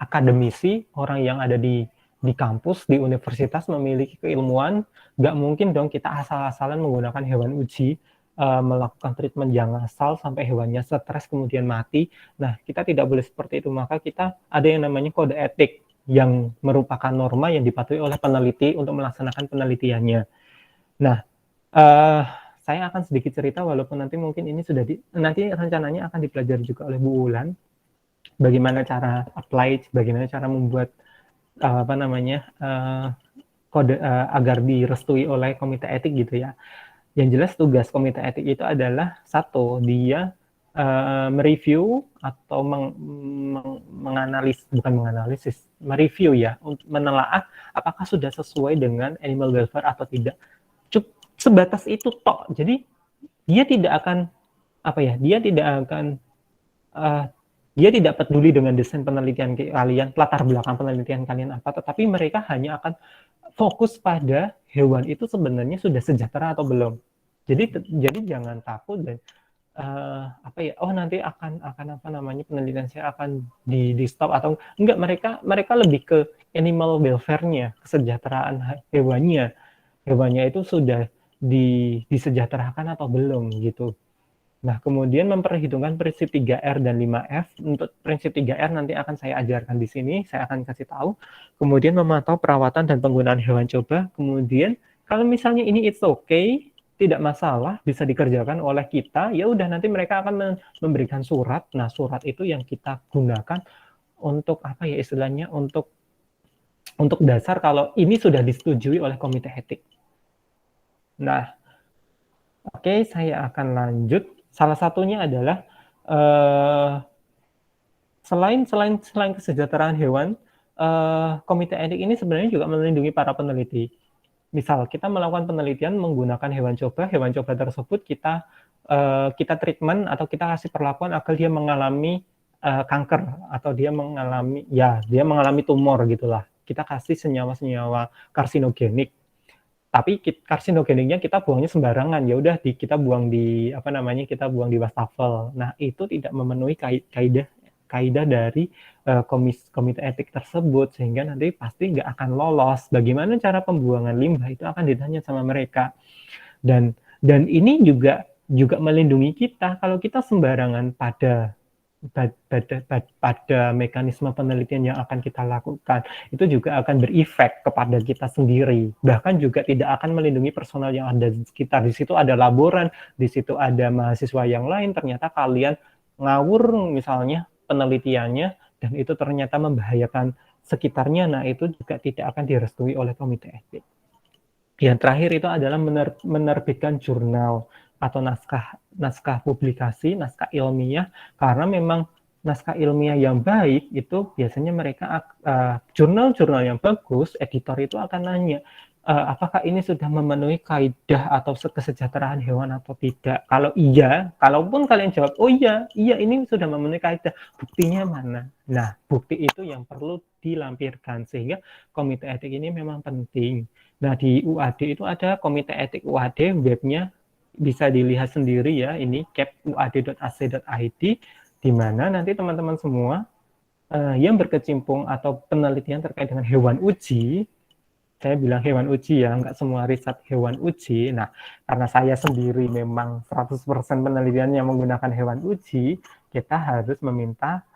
[SPEAKER 1] akademisi, orang yang ada di kampus, di universitas memiliki keilmuan, nggak mungkin dong kita asal-asalan menggunakan hewan uji, melakukan treatment yang asal sampai hewannya stres kemudian mati. Nah, kita tidak boleh seperti itu, maka kita ada yang namanya kode etik yang merupakan norma yang dipatuhi oleh peneliti untuk melaksanakan penelitiannya. Nah, saya akan sedikit cerita, walaupun nanti mungkin ini nanti rencananya akan dipelajari juga oleh Bu Wulan, bagaimana cara apply, bagaimana cara membuat kode agar direstui oleh komite etik gitu ya. Yang jelas tugas komite etik itu adalah satu, dia mereview atau mereview ya, untuk menelaah apakah sudah sesuai dengan animal welfare atau tidak. Sebatas itu tok. Jadi dia tidak akan dia tidak peduli dengan desain penelitian kalian, latar belakang penelitian kalian apa, tetapi mereka hanya akan fokus pada hewan itu sebenarnya sudah sejahtera atau belum. Jadi jangan takut dan nanti akan penelitian saya akan di stop atau enggak. Mereka lebih ke animal welfare-nya, kesejahteraan hewannya itu sudah disejahterakan atau belum gitu. Nah, kemudian memperhitungkan prinsip 3R dan 5F. Untuk prinsip 3R nanti akan saya ajarkan di sini, saya akan kasih tahu. Kemudian memantau perawatan dan penggunaan hewan coba. Kemudian kalau misalnya ini it's okay, tidak masalah, bisa dikerjakan oleh kita, ya udah nanti mereka akan memberikan surat. Nah, surat itu yang kita gunakan untuk apa ya istilahnya, untuk dasar kalau ini sudah disetujui oleh komite etik. Nah, oke, saya akan lanjut. Salah satunya adalah selain kesejahteraan hewan, komite etik ini sebenarnya juga melindungi para peneliti. Misal kita melakukan penelitian menggunakan hewan coba tersebut kita treatment atau kita kasih perlakuan agar dia mengalami kanker atau dia mengalami tumor gitulah. Kita kasih senyawa-senyawa karsinogenik. Tapi karsinogeniknya kita buangnya sembarangan, ya udah kita buang di wastafel. Nah, itu tidak memenuhi kaidah dari komite etik tersebut, sehingga nanti pasti nggak akan lolos. Bagaimana cara pembuangan limbah itu akan ditanya sama mereka. Dan ini juga melindungi kita kalau kita sembarangan pada mekanisme penelitian yang akan kita lakukan, itu juga akan berefek kepada kita sendiri. Bahkan juga tidak akan melindungi personal yang ada di sekitar. Di situ ada laboran, di situ ada mahasiswa yang lain, ternyata kalian ngawur misalnya penelitiannya, dan itu ternyata membahayakan sekitarnya, nah itu juga tidak akan direstui oleh komite etik. Yang terakhir itu adalah menerbitkan jurnal atau naskah publikasi, naskah ilmiah, karena memang naskah ilmiah yang baik itu biasanya mereka jurnal-jurnal yang bagus, editor itu akan nanya apakah ini sudah memenuhi kaidah atau kesejahteraan hewan atau tidak. Kalau iya, kalaupun kalian jawab oh iya ini sudah memenuhi kaidah, buktinya mana? Nah, bukti itu yang perlu dilampirkan, sehingga komite etik ini memang penting. Nah, di UAD itu ada komite etik UAD, webnya bisa dilihat sendiri ya, ini cap.uad.ac.id, di mana nanti teman-teman semua yang berkecimpung atau penelitian terkait dengan hewan uji, saya bilang hewan uji ya, nggak semua riset hewan uji. Nah, karena saya sendiri memang 100% penelitian yang menggunakan hewan uji, kita harus meminta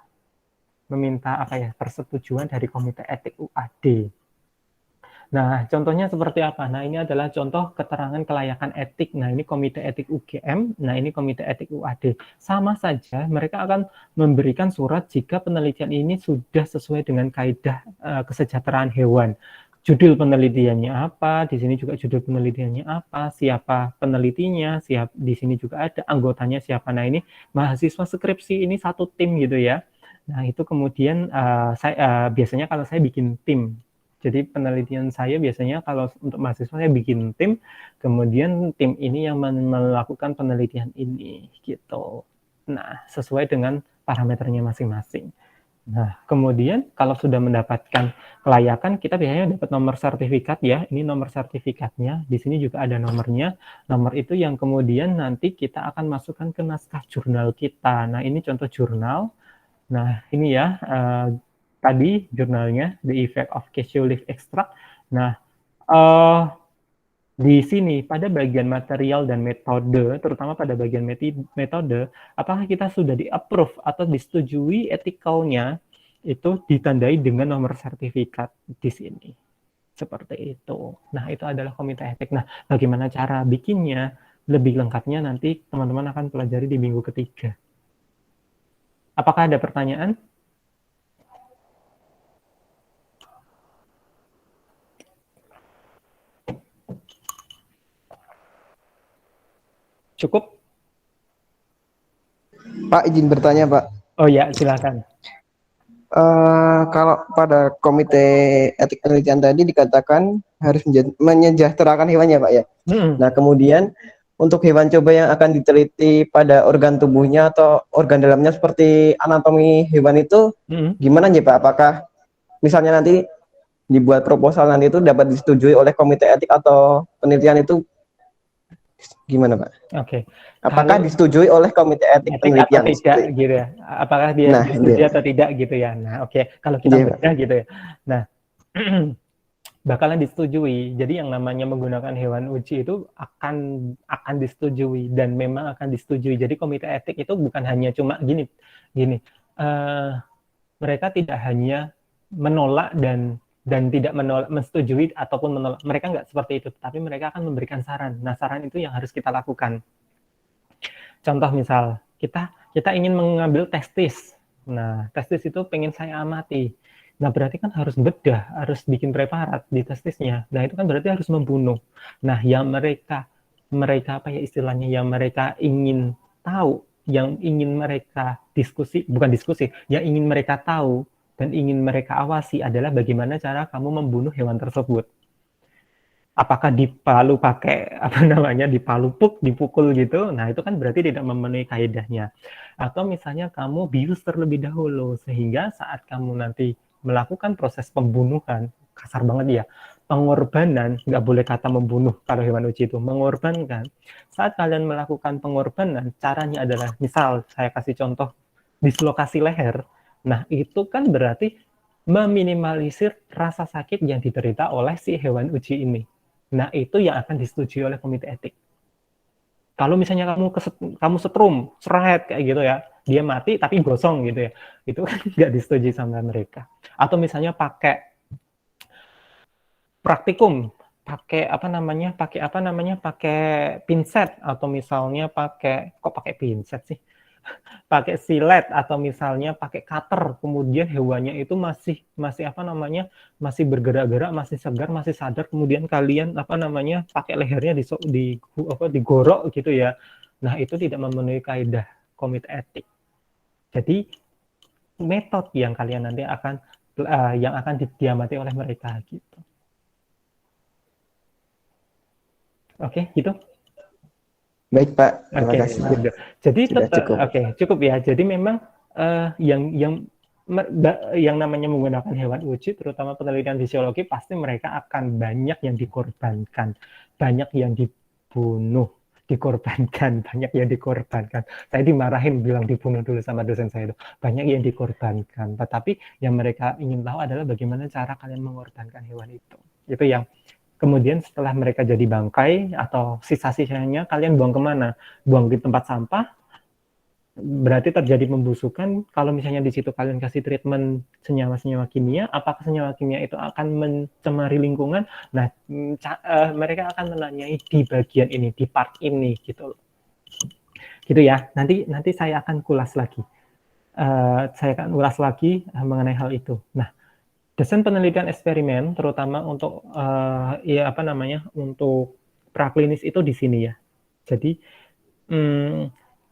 [SPEAKER 1] persetujuan dari komite etik UAD. Nah, contohnya seperti apa? Nah, ini adalah contoh keterangan kelayakan etik. Nah, ini komite etik UGM, nah ini komite etik UAD. Sama saja, mereka akan memberikan surat jika penelitian ini sudah sesuai dengan kaidah kesejahteraan hewan. Judul penelitiannya apa, di sini juga judul penelitiannya apa, siapa penelitinya, di sini juga ada anggotanya siapa. Nah, ini mahasiswa skripsi ini satu tim gitu ya. Nah, itu kemudian biasanya kalau saya bikin tim. Jadi penelitian saya biasanya kalau untuk mahasiswa saya bikin tim, kemudian tim ini yang melakukan penelitian ini gitu. Nah, sesuai dengan parameternya masing-masing. Nah, kemudian kalau sudah mendapatkan kelayakan, kita biasanya dapat nomor sertifikat ya. Ini nomor sertifikatnya. Di sini juga ada nomornya. Nomor itu yang kemudian nanti kita akan masukkan ke naskah jurnal kita. Nah, ini contoh jurnal. Nah, ini ya. Tadi jurnalnya The Effect of Cashew Leaf Extract. Nah, di sini pada bagian material dan metode, terutama pada bagian metode, apakah kita sudah di-approve atau disetujui etikalnya, itu ditandai dengan nomor sertifikat di sini. Seperti itu. Nah, itu adalah komite etik. Nah, bagaimana cara bikinnya? Lebih lengkapnya nanti teman-teman akan pelajari di minggu ketiga. Apakah ada pertanyaan? Cukup?
[SPEAKER 2] Pak, izin bertanya, Pak.
[SPEAKER 1] Oh ya, silakan.
[SPEAKER 2] Kalau pada komite etik penelitian tadi dikatakan harus menyejahterakan hewannya, Pak ya. Nah, kemudian untuk hewan coba yang akan diteliti pada organ tubuhnya atau organ dalamnya seperti anatomi hewan itu, gimana ya, Pak? Apakah misalnya nanti dibuat proposal nanti itu dapat disetujui oleh komite etik atau penelitian itu gimana, Pak?
[SPEAKER 1] Oke.
[SPEAKER 2] Apakah disetujui oleh komite etik penelitian
[SPEAKER 1] atau tidak gitu ya? Apakah dia disetujui atau tidak gitu ya? Nah, oke. Kalau kita beda gitu ya. Nah, bakalan disetujui. Jadi yang namanya menggunakan hewan uji itu akan disetujui dan memang akan disetujui. Jadi komite etik itu bukan hanya cuma gini. Mereka tidak hanya menolak dan tidak menolak, menyetujui ataupun menolak. Mereka nggak seperti itu, tapi mereka akan memberikan saran. Nah, saran itu yang harus kita lakukan. Contoh misal, kita ingin mengambil testis. Nah, testis itu pengen saya amati. Nah, berarti kan harus bedah, harus bikin preparat di testisnya. Nah, itu kan berarti harus membunuh. Nah, yang mereka apa ya istilahnya, yang mereka ingin tahu, yang ingin mereka bukan diskusi, yang ingin mereka tahu dan ingin mereka awasi adalah bagaimana cara kamu membunuh hewan tersebut. Apakah dipalu pakai dipalupuk, dipukul gitu, nah itu kan berarti tidak memenuhi kaedahnya. Atau misalnya kamu bius terlebih dahulu, sehingga saat kamu nanti melakukan proses pembunuhan, kasar banget ya, pengorbanan, nggak boleh kata membunuh kalau hewan uji itu, mengorbankan. Saat kalian melakukan pengorbanan, caranya adalah, misal saya kasih contoh, dislokasi leher, nah itu kan berarti meminimalisir rasa sakit yang diderita oleh si hewan uji ini. Nah, itu yang akan disetujui oleh komite etik. Kalau misalnya kamu setrum, seret kayak gitu ya, dia mati tapi gosong gitu ya, itu kan nggak disetujui sama mereka. Atau misalnya pakai praktikum, pakai pinset, atau misalnya pakai pinset sih, pakai silet, atau misalnya pakai cutter, kemudian hewannya itu masih bergerak-gerak, masih segar, masih sadar, kemudian kalian pakai lehernya digorok gitu ya. Nah, itu tidak memenuhi kaidah komite etik. Jadi metode yang kalian nanti akan diamati oleh mereka gitu. Oke, gitu.
[SPEAKER 2] Baik Pak, terima
[SPEAKER 1] Oke,
[SPEAKER 2] kasih.
[SPEAKER 1] gitu. Jadi
[SPEAKER 2] cukup.
[SPEAKER 1] Cukup ya. Jadi memang yang namanya menggunakan hewan uji, terutama penelitian fisiologi, pasti mereka akan banyak yang dikorbankan, banyak yang dibunuh, banyak yang dikorbankan. Saya dimarahin bilang dibunuh dulu sama dosen saya itu. Banyak yang dikorbankan. Tetapi yang mereka ingin tahu adalah bagaimana cara kalian mengorbankan hewan itu. Itu yang kemudian setelah mereka jadi bangkai atau sisa-sisanya, kalian buang kemana? Buang di tempat sampah, berarti terjadi pembusukan. Kalau misalnya di situ kalian kasih treatment senyawa-senyawa kimia, apakah senyawa kimia itu akan mencemari lingkungan? Nah, mereka akan menanyai di bagian ini, di part ini gitu loh. Gitu ya. Nanti saya akan kulas lagi. Mengenai hal itu. Nah, desain penelitian eksperimen, terutama untuk untuk praklinis itu di sini ya. Jadi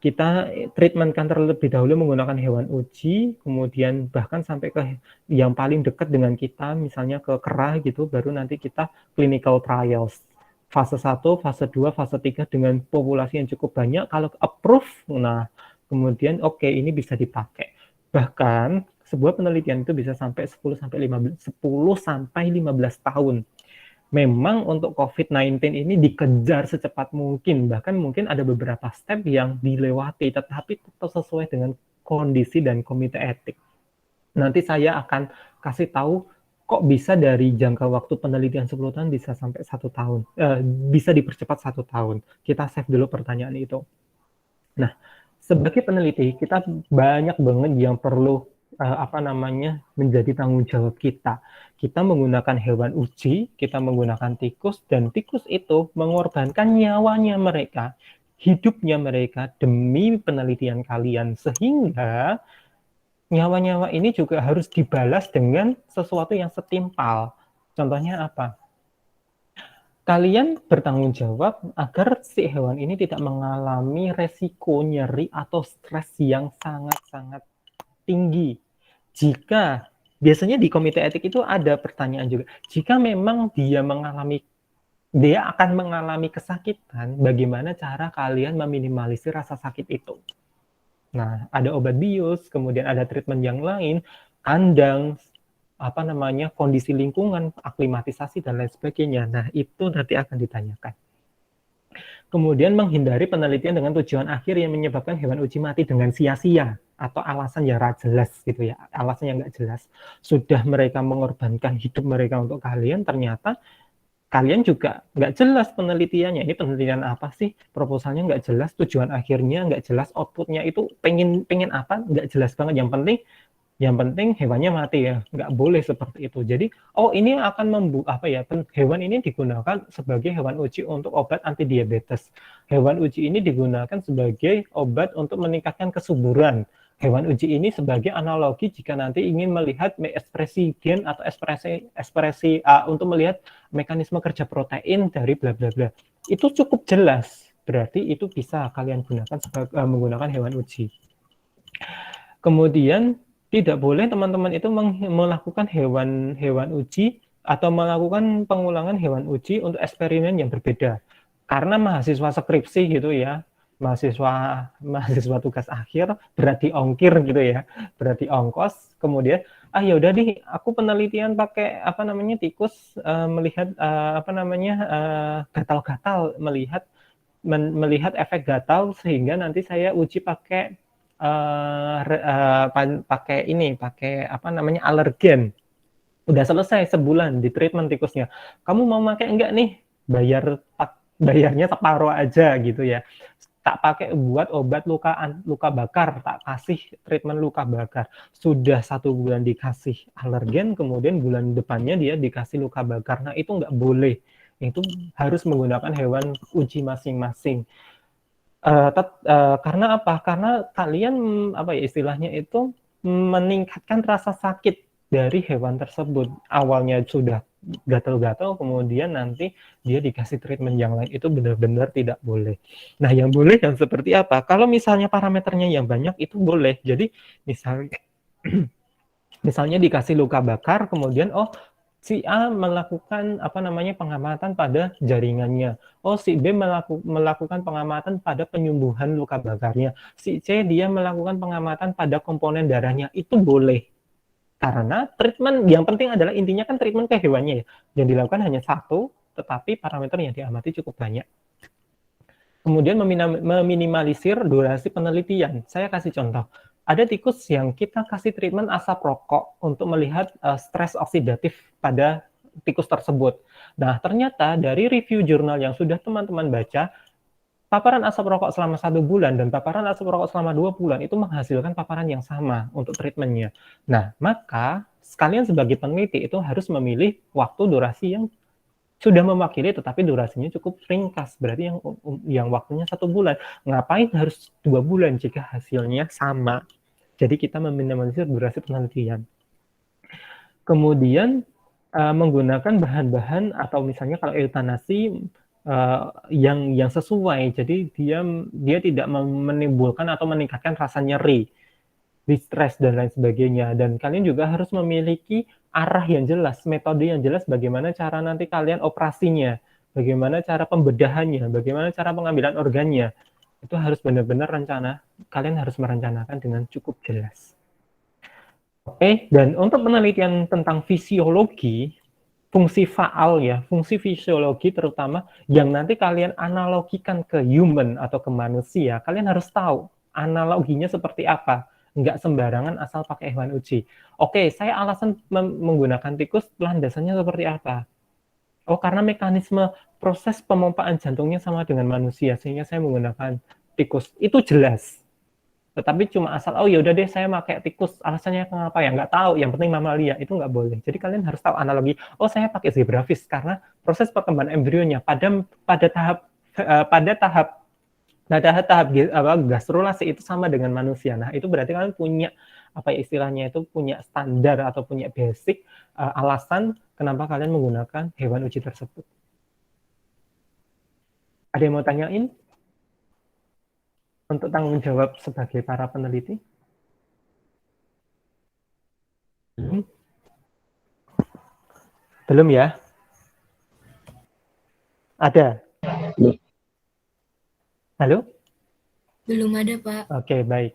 [SPEAKER 1] kita treatmentkan terlebih dahulu menggunakan hewan uji, kemudian bahkan sampai ke yang paling dekat dengan kita, misalnya ke kera gitu, baru nanti kita clinical trials. Fase 1, fase 2, fase 3 dengan populasi yang cukup banyak, kalau approve, nah kemudian oke, ini bisa dipakai. Bahkan sebuah penelitian itu bisa sampai 10 sampai 15 tahun. Memang untuk COVID-19 ini dikejar secepat mungkin, bahkan mungkin ada beberapa step yang dilewati, tetapi tetap sesuai dengan kondisi dan komite etik. Nanti saya akan kasih tahu kok bisa dari jangka waktu penelitian 10 tahun bisa sampai 1 tahun, bisa dipercepat 1 tahun. Kita save dulu pertanyaan itu. Nah, sebagai peneliti, kita banyak banget yang perlu menjadi tanggung jawab kita. Kita menggunakan hewan uji, kita menggunakan tikus, dan tikus itu mengorbankan nyawanya mereka, hidupnya mereka demi penelitian kalian, sehingga nyawa-nyawa ini juga harus dibalas dengan sesuatu yang setimpal. Contohnya apa? Kalian bertanggung jawab agar si hewan ini tidak mengalami resiko nyeri atau stres yang sangat-sangat tinggi. Jika, biasanya di komite etik itu ada pertanyaan juga, jika memang dia akan mengalami kesakitan, bagaimana cara kalian meminimalisir rasa sakit itu? Nah, ada obat bius, kemudian ada treatment yang lain, kandang, kondisi lingkungan, aklimatisasi, dan lain sebagainya. Nah, itu nanti akan ditanyakan. Kemudian menghindari penelitian dengan tujuan akhir yang menyebabkan hewan uji mati dengan sia-sia atau alasan yang nggak jelas gitu ya, alasan yang nggak jelas. Sudah mereka mengorbankan hidup mereka untuk kalian, ternyata kalian juga nggak jelas penelitiannya. Ini penelitian apa sih? Proposalnya nggak jelas, tujuan akhirnya nggak jelas, outputnya itu pengen apa? Nggak jelas banget. Yang penting hewannya mati ya, nggak boleh seperti itu. Jadi, ini akan hewan ini digunakan sebagai hewan uji untuk obat anti diabetes. Hewan uji ini digunakan sebagai obat untuk meningkatkan kesuburan. Hewan uji ini sebagai analogi jika nanti ingin melihat ekspresi gen atau ekspresi untuk melihat mekanisme kerja protein dari bla bla bla. Itu cukup jelas. Berarti itu bisa kalian gunakan menggunakan hewan uji. Kemudian tidak boleh teman-teman itu melakukan hewan uji atau melakukan pengulangan hewan uji untuk eksperimen yang berbeda. Karena mahasiswa skripsi gitu ya, mahasiswa tugas akhir berarti ongkir gitu ya, berarti ongkos. Kemudian ya udah deh, aku penelitian pakai tikus melihat gatal-gatal, melihat efek gatal sehingga nanti saya uji pakai alergen. Udah selesai sebulan di treatment tikusnya. Kamu mau pakai enggak nih? Bayarnya separuh aja gitu ya. Tak pakai buat obat luka bakar, tak kasih treatment luka bakar. Sudah 1 bulan dikasih alergen, kemudian bulan depannya dia dikasih luka bakar. Nah itu nggak boleh. Itu harus menggunakan hewan uji masing-masing. Karena apa? Karena kalian istilahnya itu meningkatkan rasa sakit dari hewan tersebut. Awalnya sudah gatal-gatal, kemudian nanti dia dikasih treatment yang lain, itu benar-benar tidak boleh. Nah, yang boleh yang seperti apa? Kalau misalnya parameternya yang banyak itu boleh. Jadi misalnya dikasih luka bakar, kemudian si A melakukan pengamatan pada jaringannya. Si B melakukan pengamatan pada penyembuhan luka bakarnya. Si C dia melakukan pengamatan pada komponen darahnya. Itu boleh. Karena treatment yang penting adalah intinya kan treatment ke hewannya ya. Yang dilakukan hanya satu, tetapi parameter yang diamati cukup banyak. Kemudian meminimalisir durasi penelitian. Saya kasih contoh. Ada tikus yang kita kasih treatment asap rokok untuk melihat stres oksidatif pada tikus tersebut. Nah, ternyata dari review jurnal yang sudah teman-teman baca, paparan asap rokok selama 1 bulan dan paparan asap rokok selama 2 bulan itu menghasilkan paparan yang sama untuk treatmentnya. Nah, maka kalian sebagai peneliti itu harus memilih waktu durasi yang sudah mewakili tetapi durasinya cukup ringkas, berarti yang waktunya 1 bulan. Ngapain harus 2 bulan jika hasilnya sama? Jadi kita meminimalisir durasi penelitian. Kemudian menggunakan bahan-bahan atau misalnya kalau eutanasi yang sesuai, jadi dia tidak menimbulkan atau meningkatkan rasa nyeri, distress dan lain sebagainya. Dan kalian juga harus memiliki arah yang jelas, metode yang jelas bagaimana cara nanti kalian operasinya, bagaimana cara pembedahannya, bagaimana cara pengambilan organnya. Itu harus benar-benar kalian harus merencanakan dengan cukup jelas. Oke, dan untuk penelitian tentang fisiologi, fungsi faal ya, fungsi fisiologi terutama yang nanti kalian analogikan ke human atau ke manusia, kalian harus tahu analoginya seperti apa. Nggak sembarangan asal pakai hewan uji. Oke, saya alasan menggunakan tikus, landasannya seperti apa? Karena mekanisme proses pemompaan jantungnya sama dengan manusia, sehingga saya menggunakan tikus. Itu jelas. Tetapi cuma asal, ya udah deh saya pakai tikus, alasannya kenapa ya? Nggak tahu, yang penting mamalia, itu nggak boleh. Jadi kalian harus tahu analogi, saya pakai zebrafish, karena proses perkembangan embrionya pada tahap gastrulasi itu sama dengan manusia. Nah, itu berarti kalian punya istilahnya itu punya standar atau punya basic alasan kenapa kalian menggunakan hewan uji tersebut. Ada yang mau tanyain? Untuk tanggung jawab sebagai para peneliti? Belum ya? Ada? Halo?
[SPEAKER 3] Belum ada, Pak.
[SPEAKER 1] Oke, baik.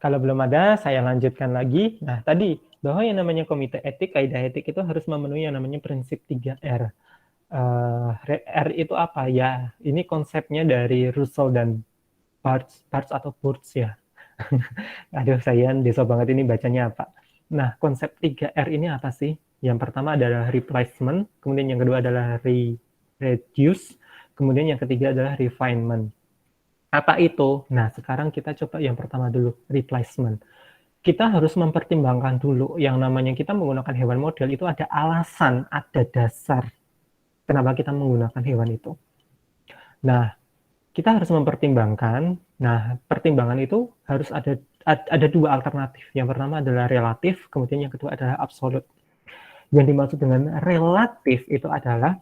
[SPEAKER 1] Kalau belum ada, saya lanjutkan lagi. Nah, tadi bahwa yang namanya komite etik, kaidah etik itu harus memenuhi yang namanya prinsip 3R. R itu apa ya? Ini konsepnya dari Russell dan Barthes atau Burts ya. Aduh, saya deso banget ini bacanya apa. Nah, konsep 3R ini apa sih? Yang pertama adalah replacement, kemudian yang kedua adalah reduce, kemudian yang ketiga adalah refinement. Apa itu? Nah, sekarang kita coba yang pertama dulu, replacement. Kita harus mempertimbangkan dulu yang namanya kita menggunakan hewan model itu ada alasan, ada dasar kenapa kita menggunakan hewan itu. Nah, kita harus mempertimbangkan. Nah, pertimbangan itu harus ada dua alternatif. Yang pertama adalah relatif, kemudian yang kedua adalah absolut. Yang dimaksud dengan relatif itu adalah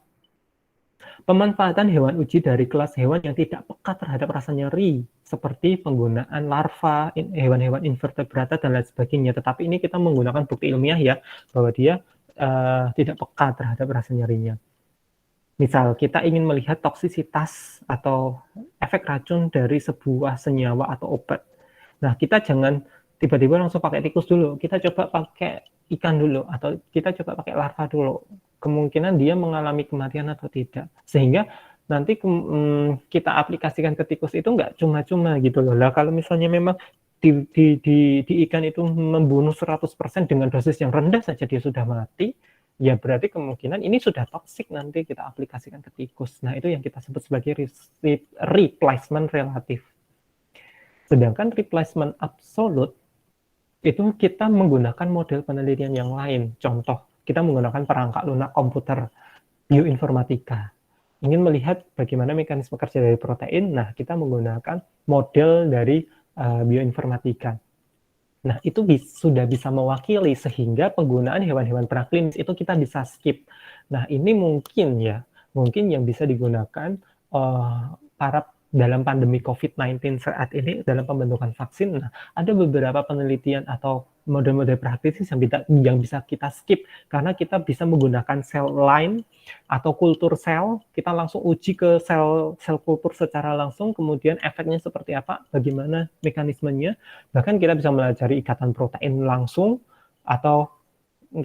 [SPEAKER 1] pemanfaatan hewan uji dari kelas hewan yang tidak peka terhadap rasa nyeri, seperti penggunaan larva, hewan-hewan invertebrata, dan lain sebagainya. Tetapi ini kita menggunakan bukti ilmiah ya, bahwa dia tidak peka terhadap rasa nyerinya. Misal kita ingin melihat toksisitas atau efek racun dari sebuah senyawa atau obat. Nah, kita jangan tiba-tiba langsung pakai tikus dulu. Kita coba pakai ikan dulu atau kita coba pakai larva dulu. Kemungkinan dia mengalami kematian atau tidak. Sehingga nanti kita aplikasikan ke tikus itu nggak cuma-cuma gitu loh. Lah kalau misalnya memang di ikan itu membunuh 100% dengan dosis yang rendah saja dia sudah mati, ya berarti kemungkinan ini sudah toksik nanti kita aplikasikan ke tikus. Nah, itu yang kita sebut sebagai replacement relatif. Sedangkan replacement absolute itu kita menggunakan model penelitian yang lain. Contoh, kita menggunakan perangkat lunak komputer bioinformatika. Ingin melihat bagaimana mekanisme kerja dari protein, nah kita menggunakan model dari bioinformatika. Nah, itu sudah bisa mewakili sehingga penggunaan hewan-hewan praklinis itu kita bisa skip. Nah, ini mungkin yang bisa digunakan para dalam pandemi COVID-19 saat ini dalam pembentukan vaksin. Nah, ada beberapa penelitian atau model-model praktis yang bisa kita skip karena kita bisa menggunakan sel line atau kultur sel, kita langsung uji ke sel kultur secara langsung, kemudian efeknya seperti apa, bagaimana mekanismenya, bahkan kita bisa melajari ikatan protein langsung, atau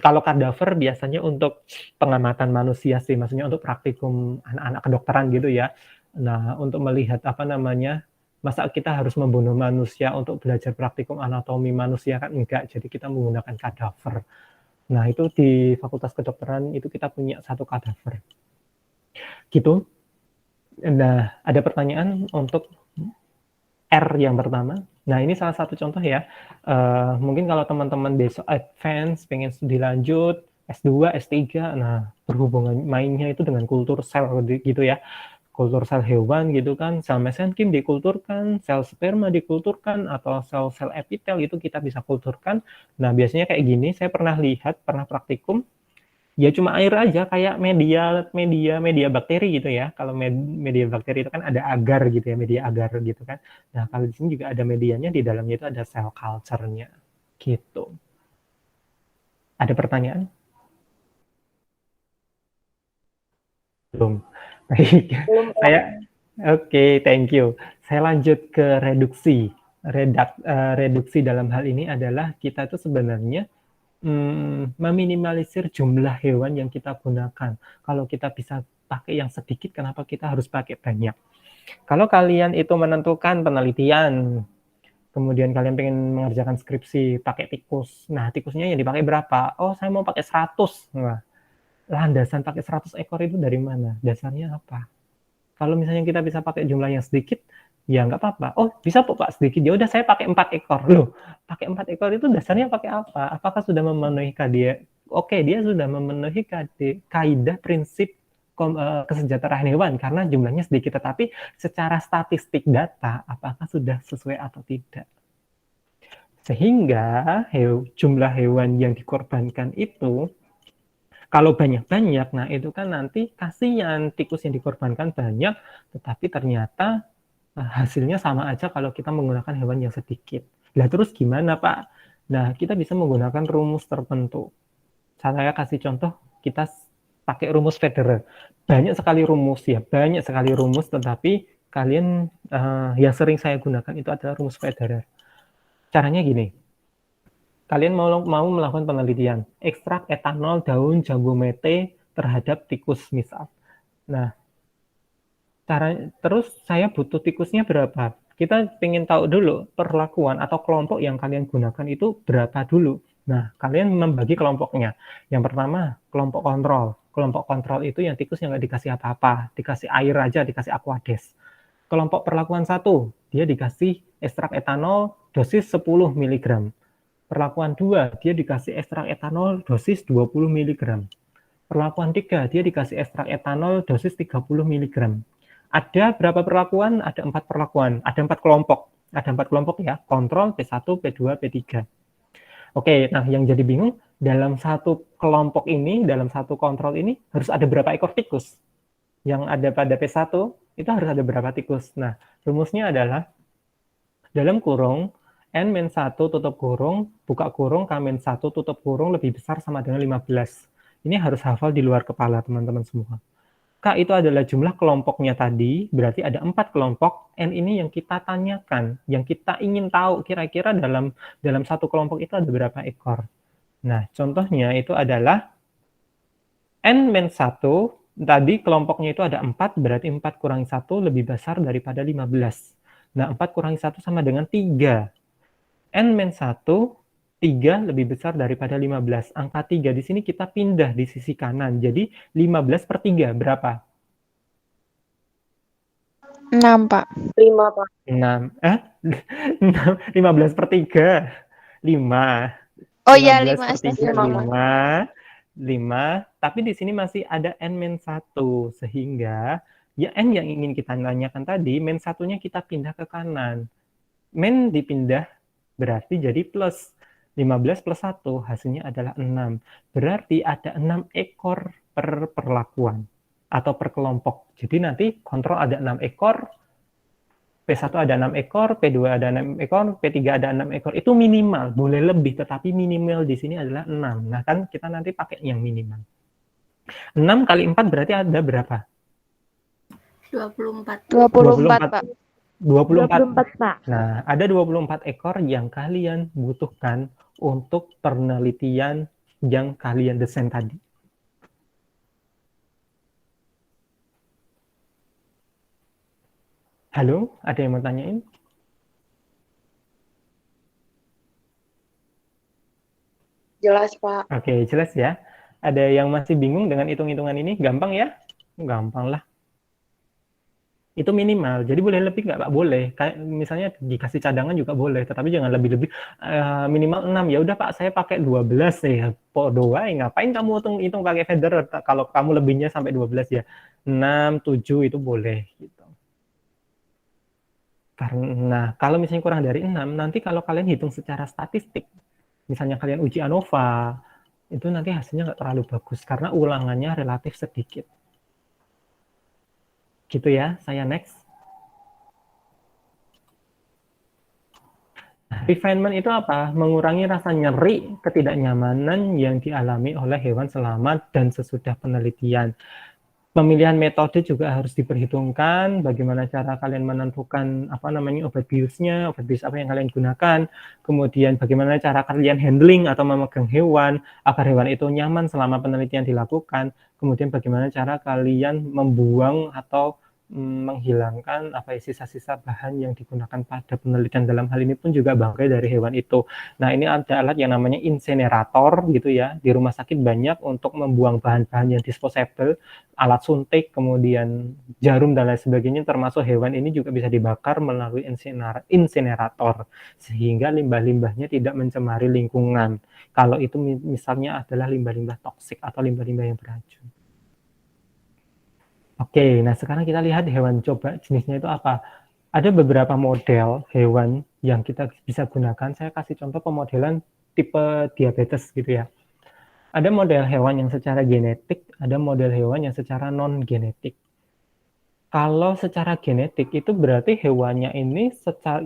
[SPEAKER 1] kalau kadaver biasanya untuk pengamatan manusia sih, maksudnya untuk praktikum anak-anak kedokteran gitu ya. Nah, untuk melihat masa kita harus membunuh manusia untuk belajar praktikum anatomi manusia kan enggak, jadi kita menggunakan kadaver. Nah, itu di Fakultas Kedokteran itu kita punya satu kadaver. Gitu. Nah, ada pertanyaan untuk R yang pertama. Nah, ini salah satu contoh ya. Mungkin kalau teman-teman besok advance, pengen studi lanjut, S2, S3, nah berhubungan mainnya itu dengan kultur sel gitu ya. Kultur sel hewan gitu kan, sel mesenkim dikulturkan, sel sperma dikulturkan, atau sel-sel epitel itu kita bisa kulturkan. Nah, biasanya kayak gini, saya pernah praktikum, ya cuma air aja kayak media bakteri gitu ya. Kalau media bakteri itu kan ada agar gitu ya, media agar gitu kan. Nah, kalau di sini juga ada medianya, di dalamnya itu ada sel culture-nya gitu. Ada pertanyaan? Belum. Baik. Oke, thank you. Saya lanjut ke reduksi. Reduksi dalam hal ini adalah kita itu sebenarnya meminimalisir jumlah hewan yang kita gunakan. Kalau kita bisa pakai yang sedikit, kenapa kita harus pakai banyak? Kalau kalian itu menentukan penelitian, kemudian kalian pengen mengerjakan skripsi pakai tikus, nah tikusnya yang dipakai berapa? Oh, saya mau pakai 100. Nah, landasan pakai 100 ekor itu dari mana? Dasarnya apa? Kalau misalnya kita bisa pakai jumlah yang sedikit, ya nggak apa-apa. Oh, bisa Pak sedikit. Ya udah saya pakai 4 ekor. Loh, pakai 4 ekor itu dasarnya pakai apa? Apakah sudah memenuhi KD? Oke, dia sudah memenuhi kaidah prinsip kesejahteraan hewan karena jumlahnya sedikit, tetapi secara statistik data apakah sudah sesuai atau tidak. Sehingga jumlah hewan yang dikorbankan itu kalau banyak-banyak, nah itu kan nanti kasihan tikus yang dikorbankan banyak, tetapi ternyata hasilnya sama aja kalau kita menggunakan hewan yang sedikit. Lah terus gimana Pak? Nah kita bisa menggunakan rumus tertentu. Saya kasih contoh, kita pakai rumus Federer. Banyak sekali rumus ya, tetapi kalian yang sering saya gunakan itu adalah rumus Federer. Caranya gini, kalian mau melakukan penelitian, ekstrak etanol daun jambu mete terhadap tikus misal. Nah, terus saya butuh tikusnya berapa? Kita ingin tahu dulu perlakuan atau kelompok yang kalian gunakan itu berapa dulu. Nah, kalian membagi kelompoknya. Yang pertama, kelompok kontrol. Kelompok kontrol itu yang tikus yang nggak dikasih apa-apa, dikasih air aja, dikasih aquades. Kelompok perlakuan 1, dia dikasih ekstrak etanol dosis 10 mg. Perlakuan 2, dia dikasih ekstrak etanol dosis 20 mg. Perlakuan 3, dia dikasih ekstrak etanol dosis 30 mg. Ada berapa perlakuan? Ada 4 perlakuan, ada 4 kelompok. Ada 4 kelompok ya, kontrol, P1, P2, P3. Oke, nah yang jadi bingung, dalam satu kelompok ini, dalam satu kontrol ini, harus ada berapa ekor tikus? Yang ada pada P1, itu harus ada berapa tikus? Nah, rumusnya adalah, dalam kurung, N-1 tutup kurung, buka kurung, K-1 tutup kurung lebih besar sama dengan 15. Ini harus hafal di luar kepala teman-teman semua. K itu adalah jumlah kelompoknya tadi, berarti ada 4 kelompok. N ini yang kita tanyakan, yang kita ingin tahu kira-kira dalam satu kelompok itu ada berapa ekor. Nah, contohnya itu adalah N-1, tadi kelompoknya itu ada 4, berarti 4 kurangi 1 lebih besar daripada 15. Nah, 4 kurangi 1 sama dengan 3. N-1, 3 lebih besar daripada 15. Angka 3 di sini kita pindah di sisi kanan. Jadi 15 per 3 berapa?
[SPEAKER 4] 6, Pak.
[SPEAKER 5] 5, Pak.
[SPEAKER 1] 6. 15 per 3. 5.
[SPEAKER 4] Oh iya,
[SPEAKER 1] 15
[SPEAKER 4] 5
[SPEAKER 1] per 3,
[SPEAKER 4] astagfirullah.
[SPEAKER 1] 5. Tapi di sini masih ada N-1. Sehingga ya N yang ingin kita tanyakan tadi, -1-nya kita pindah ke kanan. Men dipindah berarti jadi plus. 15 plus 1 hasilnya adalah 6. Berarti ada 6 ekor per perlakuan atau per kelompok. Jadi nanti kontrol ada 6 ekor, P1 ada 6 ekor, P2 ada 6 ekor, P3 ada 6 ekor. Itu minimal, boleh lebih, tetapi minimal di sini adalah 6. Nah, kan kita nanti pakai yang minimal. 6 kali 4 berarti ada berapa?
[SPEAKER 3] 24.
[SPEAKER 4] 24, Pak.
[SPEAKER 1] 24, Pak. Nah, ada 24 ekor yang kalian butuhkan untuk penelitian yang kalian desain tadi. Halo, ada yang mau tanyain?
[SPEAKER 5] Jelas, Pak.
[SPEAKER 1] Oke, jelas ya. Ada yang masih bingung dengan hitung-hitungan ini? Gampang ya? Gampang lah. Itu minimal, jadi boleh lebih nggak Pak? Boleh, kayak misalnya dikasih cadangan juga boleh, tetapi jangan lebih-lebih, minimal 6, ya udah Pak saya pakai 12 ya, podo wae, ngapain kamu hitung pakai feather, kalau kamu lebihnya sampai 12 ya, 6, 7 itu boleh, gitu. Karena kalau misalnya kurang dari 6, nanti kalau kalian hitung secara statistik, misalnya kalian uji ANOVA, itu nanti hasilnya nggak terlalu bagus, karena ulangannya relatif sedikit. Gitu ya, saya next. Refinement itu apa? Mengurangi rasa nyeri, ketidaknyamanan yang dialami oleh hewan selama dan sesudah penelitian. Pemilihan metode juga harus diperhitungkan, bagaimana cara kalian menentukan obat biusnya, obat bius apa yang kalian gunakan, kemudian bagaimana cara kalian handling atau memegang hewan, agar hewan itu nyaman selama penelitian dilakukan, kemudian bagaimana cara kalian membuang atau menghilangkan sisa-sisa bahan yang digunakan pada penelitian. Dalam hal ini pun juga bangkai dari hewan itu. Nah, ini ada alat yang namanya insinerator gitu ya. Di rumah sakit banyak untuk membuang bahan-bahan yang disposable, alat suntik, kemudian jarum dan lain sebagainya, termasuk hewan ini juga bisa dibakar melalui insinerator sehingga limbah-limbahnya tidak mencemari lingkungan. Kalau itu misalnya adalah limbah-limbah toksik atau limbah-limbah yang beracun. Oke, nah sekarang kita lihat hewan coba jenisnya itu apa. Ada beberapa model hewan yang kita bisa gunakan. Saya kasih contoh pemodelan tipe diabetes gitu ya. Ada model hewan yang secara genetik, ada model hewan yang secara non-genetik. Kalau secara genetik itu berarti hewannya ini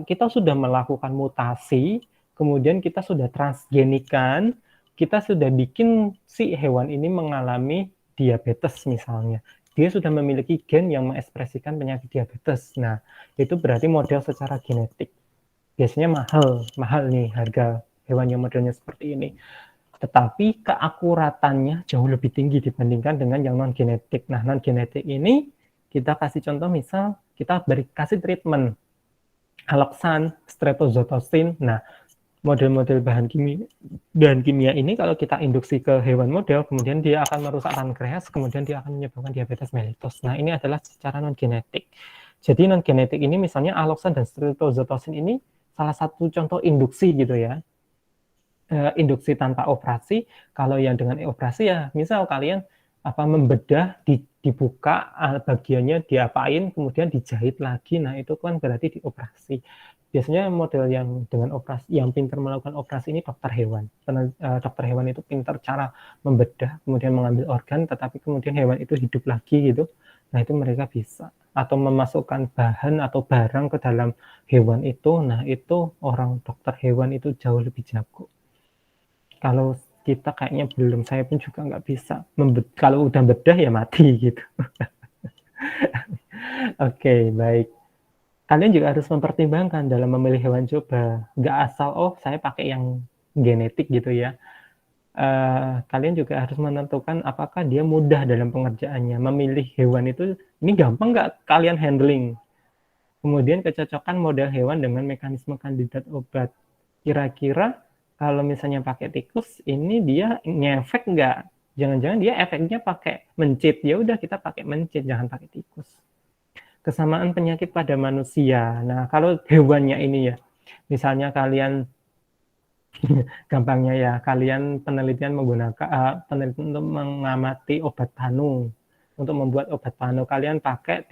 [SPEAKER 1] kita sudah melakukan mutasi, kemudian kita sudah transgenikan, kita sudah bikin si hewan ini mengalami diabetes misalnya. Dia sudah memiliki gen yang mengekspresikan penyakit diabetes. Nah, itu berarti model secara genetik. Biasanya mahal nih harga hewan yang modelnya seperti ini. tetapi keakuratannya jauh lebih tinggi dibandingkan dengan yang non-genetik. Nah, non-genetik ini kita kasih contoh, misal kita kasih treatment alloxan, streptozotocin. Nah, model-model bahan kimia ini kalau kita induksi ke hewan model, kemudian dia akan merusak pankreas, kemudian dia akan menyebabkan diabetes mellitus. Nah, ini adalah secara non-genetik. Jadi non-genetik ini misalnya alloxan dan streptozotocin ini salah satu contoh induksi gitu ya. Induksi tanpa operasi. Kalau yang dengan operasi ya, misal kalian membedah, dibuka bagiannya, diapain, kemudian dijahit lagi. Nah, itu kan berarti dioperasi. Biasanya model yang dengan operasi, yang pintar melakukan operasi ini dokter hewan. Dokter hewan itu pintar cara membedah, kemudian mengambil organ, tetapi kemudian hewan itu hidup lagi gitu. Nah, itu mereka bisa. Atau memasukkan bahan atau barang ke dalam hewan itu. Nah, itu orang dokter hewan itu jauh lebih jago. Kalau kita kayaknya belum, saya pun juga nggak bisa. Kalau udah bedah ya mati gitu. Oke, baik. Kalian juga harus mempertimbangkan dalam memilih hewan coba. Nggak asal, saya pakai yang genetik gitu ya. Kalian juga harus menentukan apakah dia mudah dalam pengerjaannya. Memilih hewan itu, ini gampang nggak kalian handling? Kemudian kecocokan model hewan dengan mekanisme kandidat obat. Kira-kira kalau misalnya pakai tikus, ini dia ngefek nggak? Jangan-jangan dia efeknya pakai mencit. Ya udah, kita pakai mencit, jangan pakai tikus. Kesamaan penyakit pada manusia. Nah, kalau hewannya ini ya, misalnya kalian, gampangnya ya, kalian penelitian menggunakan penelitian untuk mengamati obat panu. Untuk membuat obat panu, kalian pakai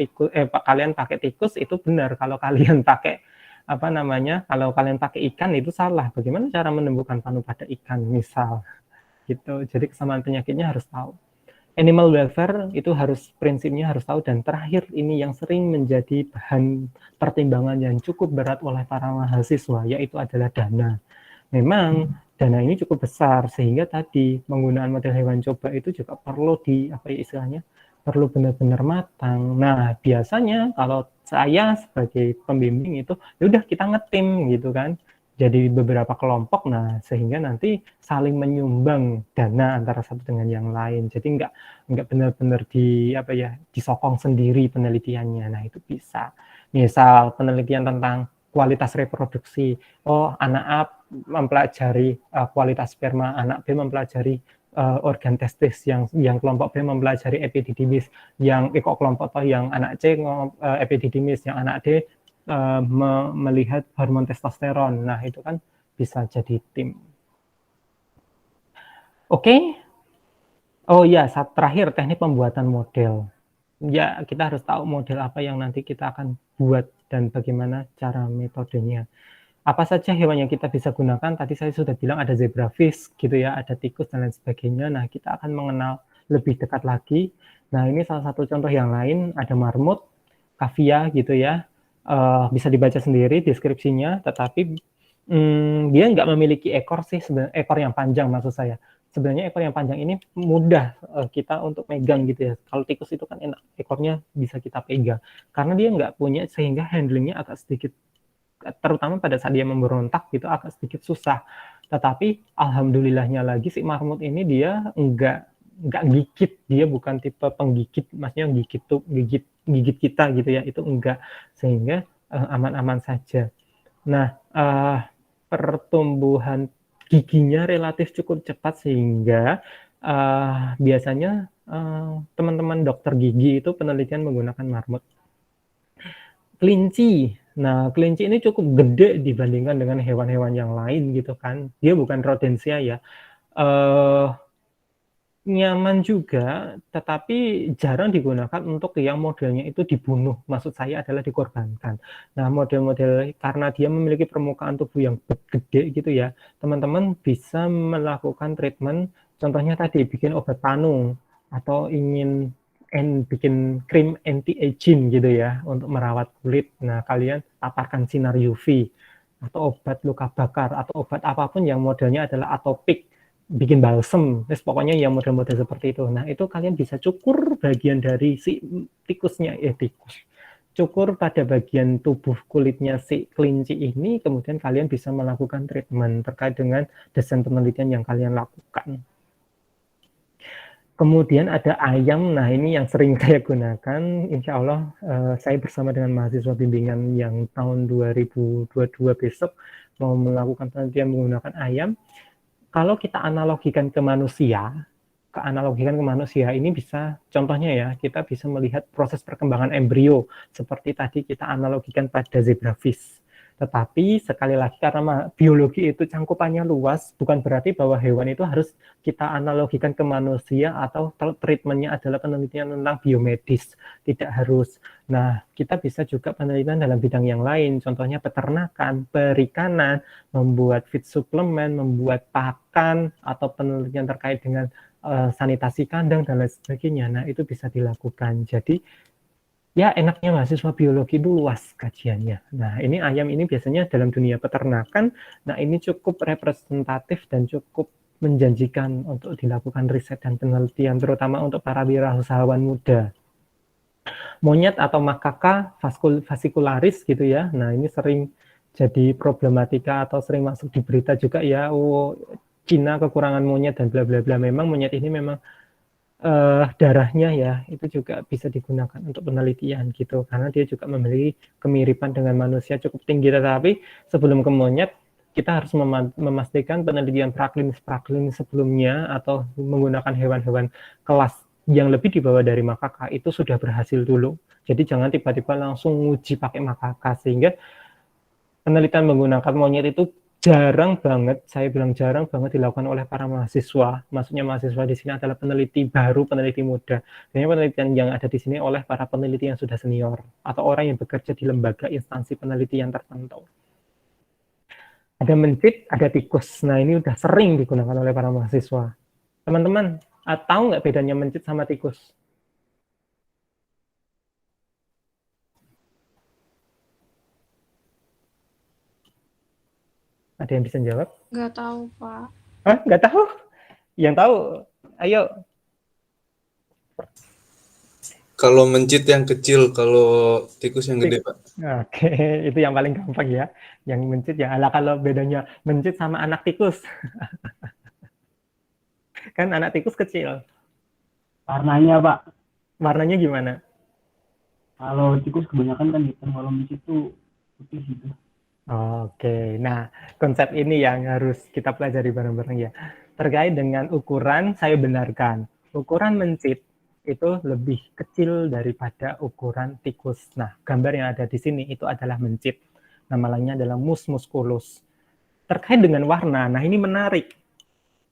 [SPEAKER 1] tikus itu benar. Kalau kalian pakai kalau kalian pakai ikan itu salah. Bagaimana cara menemukan panu pada ikan, misal gitu. Jadi kesamaan penyakitnya harus tahu. Animal welfare itu prinsipnya harus tahu. Dan terakhir ini yang sering menjadi bahan pertimbangan yang cukup berat oleh para mahasiswa, yaitu adalah dana. Memang dana ini cukup besar, sehingga tadi penggunaan model hewan coba itu juga perlu perlu benar-benar matang. Nah, biasanya kalau saya sebagai pembimbing itu, yaudah kita ngetim gitu kan. Jadi beberapa kelompok, nah sehingga nanti saling menyumbang dana antara satu dengan yang lain. Jadi nggak benar-benar disokong sendiri penelitiannya. Nah, itu bisa. Misal penelitian tentang kualitas reproduksi. Anak A mempelajari kualitas sperma, anak B mempelajari organ testis, yang kelompok B mempelajari epididymis, yang kelompok yang anak C epididymis, yang anak D melihat hormon testosteron. Nah, itu kan bisa jadi tim. Oke. Oh ya, terakhir teknik pembuatan model. Ya, kita harus tahu model apa yang nanti kita akan buat dan bagaimana cara metodenya. Apa saja hewan yang kita bisa gunakan? Tadi saya sudah bilang ada zebrafish gitu ya, ada tikus dan lain sebagainya. Nah, kita akan mengenal lebih dekat lagi. Nah, ini salah satu contoh yang lain, ada marmut, kavia gitu ya. Bisa dibaca sendiri deskripsinya, tetapi dia nggak memiliki ekor sih, ekor yang panjang maksud saya. Sebenarnya ekor yang panjang ini mudah kita untuk megang gitu ya. Kalau tikus itu kan enak, ekornya bisa kita pegang. Karena dia nggak punya, sehingga handlingnya agak sedikit, terutama pada saat dia memberontak gitu, agak sedikit susah. Tetapi alhamdulillahnya lagi si marmut ini dia nggak gigit, dia bukan tipe penggigit, maksudnya gigit kita gitu ya, itu enggak, sehingga aman-aman saja. Nah, pertumbuhan giginya relatif cukup cepat, sehingga biasanya teman-teman dokter gigi itu penelitian menggunakan marmut. Kelinci. Nah, kelinci ini cukup gede dibandingkan dengan hewan-hewan yang lain gitu kan. Dia bukan rodensia ya. Nyaman juga, tetapi jarang digunakan untuk yang modelnya itu dibunuh. Maksud saya adalah dikorbankan. Nah, model-model karena dia memiliki permukaan tubuh yang gede gitu ya, teman-teman bisa melakukan treatment, contohnya tadi bikin obat panu, atau ingin bikin krim anti-aging gitu ya, untuk merawat kulit. Nah, kalian paparkan sinar UV, atau obat luka bakar, atau obat apapun yang modelnya adalah atopik, bikin balsem, pokoknya yang model-model seperti itu. Nah, itu kalian bisa cukur bagian dari si tikusnya, cukur pada bagian tubuh kulitnya si kelinci ini, kemudian kalian bisa melakukan treatment terkait dengan desain penelitian yang kalian lakukan. Kemudian ada ayam, nah ini yang sering saya gunakan, insya Allah saya bersama dengan mahasiswa bimbingan yang tahun 2022 besok mau melakukan penelitian menggunakan ayam. Kalau kita analogikan ke manusia ini bisa, contohnya ya, kita bisa melihat proses perkembangan embrio, seperti tadi kita analogikan pada zebrafish. Tetapi sekali lagi karena biologi itu cangkupannya luas, bukan berarti bahwa hewan itu harus kita analogikan ke manusia atau treatmentnya adalah penelitian tentang biomedis. Tidak harus. Nah, kita bisa juga penelitian dalam bidang yang lain, contohnya peternakan, perikanan, membuat feed suplemen, membuat pakan, atau penelitian terkait dengan sanitasi kandang, dan lain sebagainya. Nah, itu bisa dilakukan. Jadi, ya enaknya mahasiswa biologi itu luas kajiannya. Nah, ini ayam ini biasanya dalam dunia peternakan, nah ini cukup representatif dan cukup menjanjikan untuk dilakukan riset dan penelitian, terutama untuk para wirausahawan muda. Monyet atau makaka fascicularis gitu ya, nah ini sering jadi problematika atau sering masuk di berita juga ya, Cina kekurangan monyet dan bla bla bla. Memang monyet ini memang darahnya ya itu juga bisa digunakan untuk penelitian gitu, karena dia juga memiliki kemiripan dengan manusia cukup tinggi. Tetapi sebelum ke monyet kita harus memastikan penelitian praklinis sebelumnya atau menggunakan hewan-hewan kelas yang lebih di bawah dari makaka itu sudah berhasil dulu. Jadi jangan tiba-tiba langsung uji pakai makaka, sehingga penelitian menggunakan monyet itu jarang banget, saya bilang jarang banget dilakukan oleh para mahasiswa. Maksudnya mahasiswa di sini adalah peneliti baru, peneliti muda. Jadi penelitian yang ada di sini oleh para peneliti yang sudah senior atau orang yang bekerja di lembaga instansi penelitian tertentu. Ada mencit, ada tikus. Nah, ini udah sering digunakan oleh para mahasiswa. Teman-teman, tahu nggak bedanya mencit sama tikus? Ada yang bisa jawab?
[SPEAKER 3] Nggak tahu, Pak.
[SPEAKER 1] Hah? Nggak tahu? Yang tahu, ayo.
[SPEAKER 6] Kalau mencit yang kecil, kalau tikus yang gede, Pak.
[SPEAKER 1] Oke, itu yang paling gampang ya. Yang mencit ya, ala kalau bedanya mencit sama anak tikus. Kan anak tikus kecil.
[SPEAKER 7] Warnanya, Pak.
[SPEAKER 1] Warnanya gimana?
[SPEAKER 7] Kalau tikus kebanyakan kan hitam, kalau mencit tuh putih gitu.
[SPEAKER 1] Oke, nah konsep ini yang harus kita pelajari bareng-bareng ya. Terkait dengan ukuran, saya benarkan. Ukuran mencit itu lebih kecil daripada ukuran tikus. Nah, gambar yang ada di sini itu adalah mencit. Nama lainnya adalah mus musculus. Terkait dengan warna, nah ini menarik.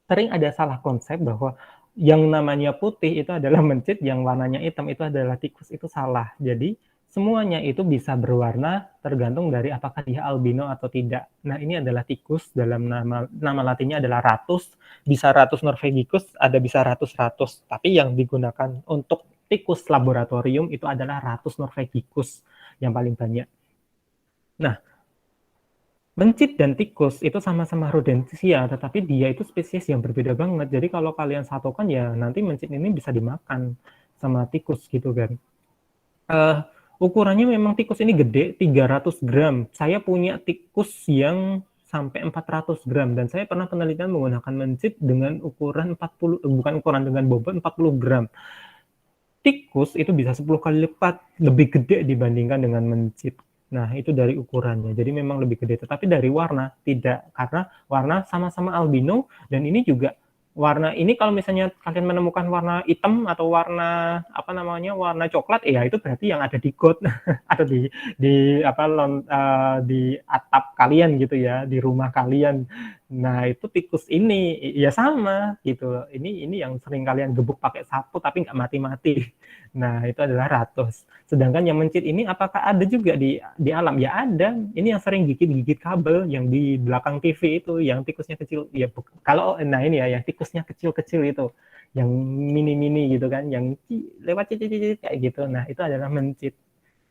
[SPEAKER 1] Sering ada salah konsep bahwa yang namanya putih itu adalah mencit, yang warnanya hitam itu adalah tikus. Itu salah. Jadi, semuanya itu bisa berwarna tergantung dari apakah dia albino atau tidak. Nah, ini adalah tikus, dalam nama latinnya adalah ratus, bisa ratus norvegicus, ada bisa ratus. Tapi yang digunakan untuk tikus laboratorium itu adalah ratus norvegicus yang paling banyak. Nah, mencit dan tikus itu sama-sama rodentia, tetapi dia itu spesies yang berbeda banget. Jadi kalau kalian satukan ya nanti mencit ini bisa dimakan sama tikus gitu kan. Ukurannya memang tikus ini gede, 300 gram. Saya punya tikus yang sampai 400 gram. Dan saya pernah penelitian menggunakan mencit dengan ukuran 40, bukan ukuran dengan bobot 40 gram. Tikus itu bisa 10 kali lipat lebih gede dibandingkan dengan mencit. Nah, itu dari ukurannya. Jadi memang lebih gede. Tetapi dari warna, tidak. Karena warna sama-sama albino, dan ini juga warna ini kalau misalnya kalian menemukan warna hitam atau warna warna coklat, ya itu berarti yang ada di got atau di atap kalian gitu ya, di rumah kalian. Nah, itu tikus ini ya sama gitu. Ini yang sering kalian gebuk pakai sapu tapi nggak mati-mati. Nah, itu adalah ratus. Sedangkan yang mencit ini apakah ada juga di alam? Ya ada. Ini yang sering gigit-gigit kabel yang di belakang TV itu, yang tikusnya kecil. Ya kalau ini ya, yang tikusnya kecil-kecil itu, yang mini-mini gitu kan, yang lewat cicit kayak gitu. Nah, itu adalah mencit.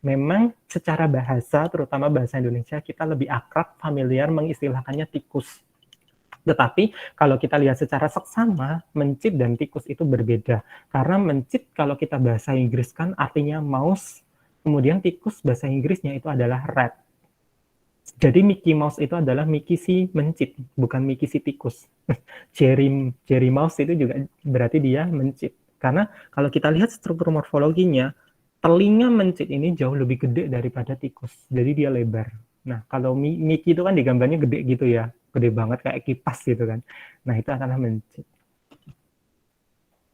[SPEAKER 1] Memang secara bahasa, terutama bahasa Indonesia, kita lebih akrab, familiar mengistilahkannya tikus. Tetapi kalau kita lihat secara seksama, mencit dan tikus itu berbeda. Karena mencit kalau kita bahasa Inggris kan artinya mouse, Kemudian tikus bahasa Inggrisnya itu adalah rat. Jadi Mickey Mouse itu adalah Mickey si mencit, bukan Mickey si tikus. Jerry Mouse itu juga berarti dia mencit. Karena kalau kita lihat struktur morfologinya, telinga mencit ini jauh lebih gede daripada tikus. Jadi dia lebar. Nah, kalau Mickey itu kan digambarnya gede gitu ya, gede banget kayak kipas gitu kan. Nah, itu adalah mencit.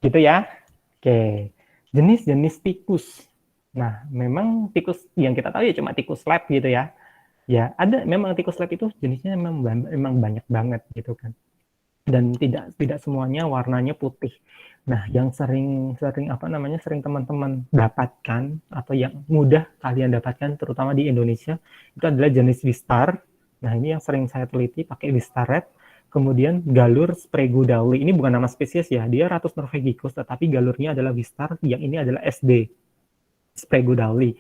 [SPEAKER 1] Gitu ya. Oke. Jenis-jenis tikus. Nah, memang tikus yang kita tahu ya cuma tikus lab gitu ya. Ya, ada memang tikus lab itu jenisnya memang banyak banget gitu kan. Dan tidak semuanya warnanya putih. Nah, yang sering teman-teman dapatkan atau yang mudah kalian dapatkan terutama di Indonesia itu adalah jenis Wistar. Nah, ini yang sering saya teliti pakai Wistar Red. Kemudian galur Spraguedauli. Ini bukan nama spesies ya, dia Ratus norvegicus, tetapi galurnya adalah Wistar, yang ini adalah SD Spraguedauli.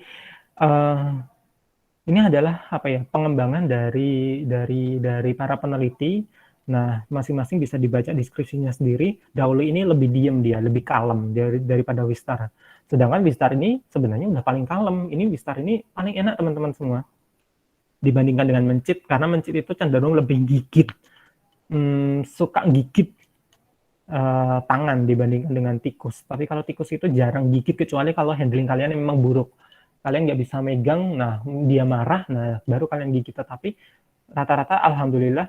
[SPEAKER 1] Ini adalah pengembangan dari para peneliti. Nah, masing-masing bisa dibaca deskripsinya sendiri. Dauli ini lebih diam dia, lebih kalem daripada Wistar. Sedangkan Wistar ini sebenarnya udah paling kalem. Ini Wistar ini paling enak teman-teman semua dibandingkan dengan mencit, karena mencit itu cenderung lebih gigit, suka gigit tangan dibandingkan dengan tikus. Tapi kalau tikus itu jarang gigit kecuali kalau handling kalian memang buruk. Kalian nggak bisa megang, nah dia marah, nah baru kalian gigit. Tapi rata-rata alhamdulillah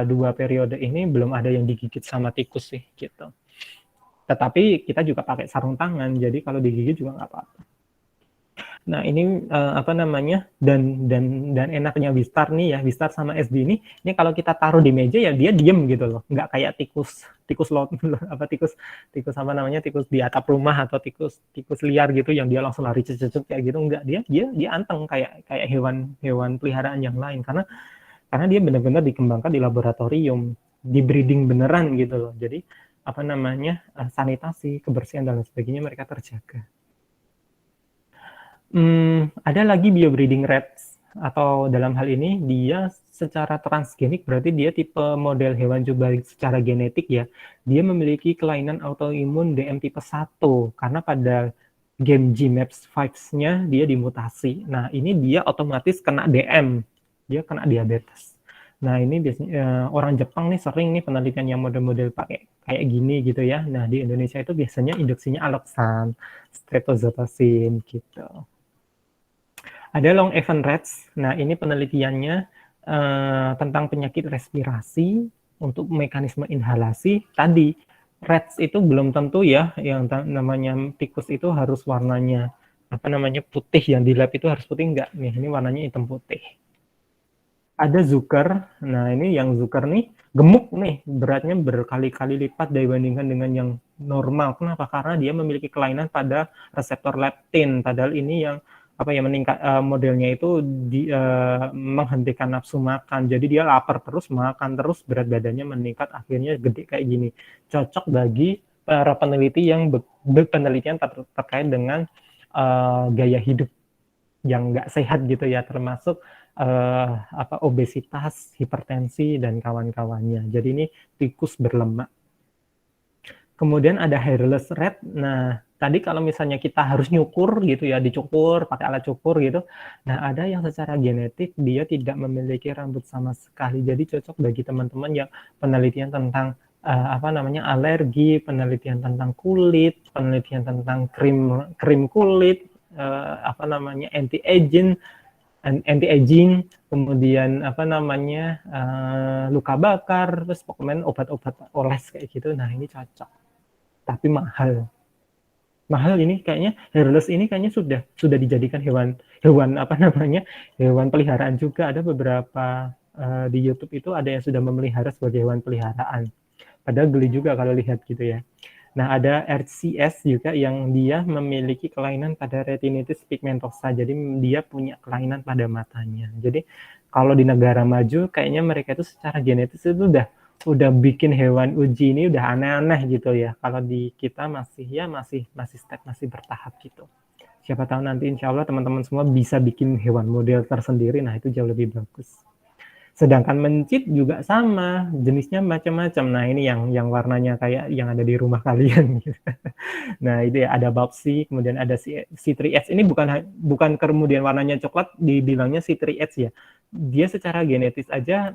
[SPEAKER 1] dua periode ini belum ada yang digigit sama tikus sih gitu. Tetapi kita juga pakai sarung tangan, jadi kalau digigit juga nggak apa-apa. Nah ini dan enaknya Wistar nih ya, Wistar sama SD ini kalau kita taruh di meja ya dia diem gitu loh, nggak kayak tikus di atap rumah atau tikus liar gitu yang dia langsung lari cecek kayak gitu, enggak, dia anteng kayak hewan peliharaan yang lain karena dia benar-benar dikembangkan di laboratorium, di breeding beneran gitu loh. Jadi sanitasi, kebersihan dan sebagainya mereka terjaga. Ada lagi biobreeding rats, atau dalam hal ini dia secara transgenik, berarti dia tipe model hewan coba secara genetik ya. Dia memiliki kelainan autoimun DM tipe 1 karena pada game GMAPS 5-nya dia dimutasi. Nah, ini dia otomatis kena DM, dia kena diabetes. Nah, ini biasanya orang Jepang nih sering nih penelitian yang model-model pakai kayak gini gitu ya. Nah, di Indonesia itu biasanya induksinya alloxan, streptozotocin gitu. Ada long event rats. Nah, ini penelitiannya tentang penyakit respirasi untuk mekanisme inhalasi. Tadi rats itu belum tentu ya, yang namanya tikus itu harus warnanya putih, yang di lab itu harus putih, enggak. Nih, ini warnanya hitam putih. Ada Zucker. Nah, ini yang Zucker nih gemuk nih, beratnya berkali-kali lipat dibandingkan dengan yang normal. Kenapa? Karena dia memiliki kelainan pada reseptor leptin. Padahal ini yang meningkat modelnya itu menghentikan nafsu makan. Jadi dia lapar terus, makan terus, berat badannya meningkat, akhirnya gede kayak gini. Cocok bagi para peneliti yang penelitian terkait dengan gaya hidup yang nggak sehat gitu ya, termasuk obesitas, hipertensi dan kawan-kawannya. Jadi ini tikus berlemak. Kemudian ada hairless rat. Nah, tadi kalau misalnya kita harus nyukur gitu ya, dicukur pakai alat cukur gitu. Nah, ada yang secara genetik dia tidak memiliki rambut sama sekali. Jadi cocok bagi teman-teman yang penelitian tentang alergi, penelitian tentang kulit, penelitian tentang krim kulit, anti-aging, kemudian luka bakar, terus pokoknya obat-obat oles kayak gitu. Nah, ini cocok. Tapi mahal ini kayaknya. Hairless ini kayaknya sudah dijadikan hewan peliharaan juga. Ada beberapa di YouTube itu ada yang sudah memelihara sebagai hewan peliharaan, padahal geli juga kalau lihat gitu ya. Nah, ada RCS juga yang dia memiliki kelainan pada retinitis pigmentosa, jadi dia punya kelainan pada matanya. Jadi kalau di negara maju kayaknya mereka itu secara genetis itu udah bikin hewan uji ini udah aneh-aneh gitu ya. Kalau di kita masih step, masih bertahap gitu. Siapa tahu nanti insya Allah teman-teman semua bisa bikin hewan model tersendiri. Nah, itu jauh lebih bagus. Sedangkan mencit juga sama, jenisnya macam-macam. Nah, ini yang warnanya kayak yang ada di rumah kalian gitu. Nah, itu ya ada Babsi, kemudian ada C3H. Ini bukan kemudian warnanya coklat dibilangnya C3H ya. Dia secara genetis aja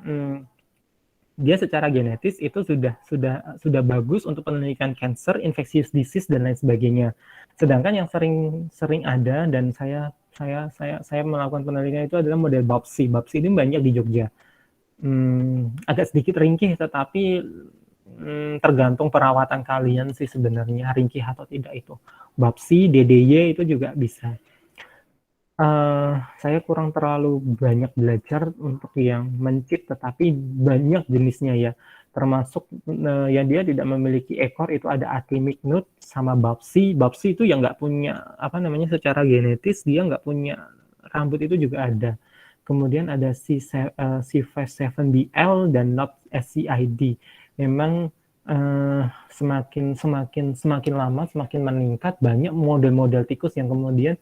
[SPEAKER 1] dia secara genetis itu sudah bagus untuk penelitian cancer, infectious disease dan lain sebagainya. Sedangkan yang sering ada dan saya melakukan penelitian itu adalah model Babsi. Babsi ini banyak di Jogja. Agak sedikit ringkih, tetapi tergantung perawatan kalian sih sebenarnya ringkih atau tidak itu. Babsi, DDY itu juga bisa. Saya kurang terlalu banyak belajar untuk yang mencit, tetapi banyak jenisnya ya. Termasuk yang dia tidak memiliki ekor itu ada Athenic nut sama Babsi. Babsi itu yang nggak punya secara genetis dia nggak punya rambut itu juga ada. Kemudian ada C57BL dan Not SCID. Memang semakin lama semakin meningkat, banyak model-model tikus yang kemudian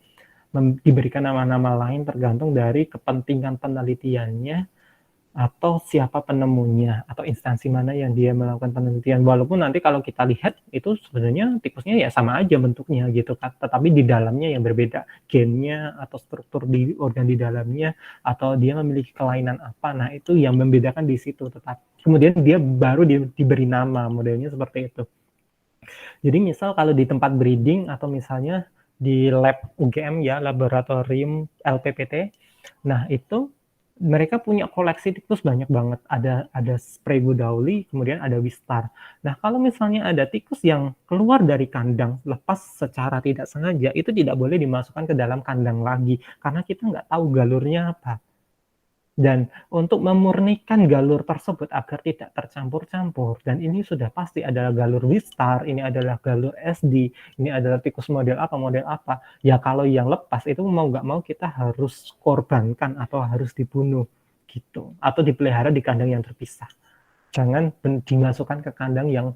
[SPEAKER 1] diberikan nama-nama lain tergantung dari kepentingan penelitiannya atau siapa penemunya atau instansi mana yang dia melakukan penelitian. Walaupun nanti kalau kita lihat itu sebenarnya tikusnya ya sama aja bentuknya gitu kan, tetapi di dalamnya yang berbeda, gennya atau struktur di organ di dalamnya atau dia memiliki kelainan apa. Nah, itu yang membedakan di situ. Kemudian dia baru diberi nama, modelnya seperti itu. Jadi misal kalau di tempat breeding atau misalnya di lab UGM ya, laboratorium LPPT. Nah, itu mereka punya koleksi tikus banyak banget. Ada Sprague Dowley, kemudian ada Wistar. Nah, kalau misalnya ada tikus yang keluar dari kandang, lepas secara tidak sengaja, itu tidak boleh dimasukkan ke dalam kandang lagi, karena kita nggak tahu galurnya apa. Dan untuk memurnikan galur tersebut agar tidak tercampur-campur, dan ini sudah pasti adalah galur Wistar, ini adalah galur SD, ini adalah tikus model apa, ya kalau yang lepas itu mau nggak mau kita harus korbankan atau harus dibunuh gitu, atau dipelihara di kandang yang terpisah. Jangan dimasukkan ke kandang yang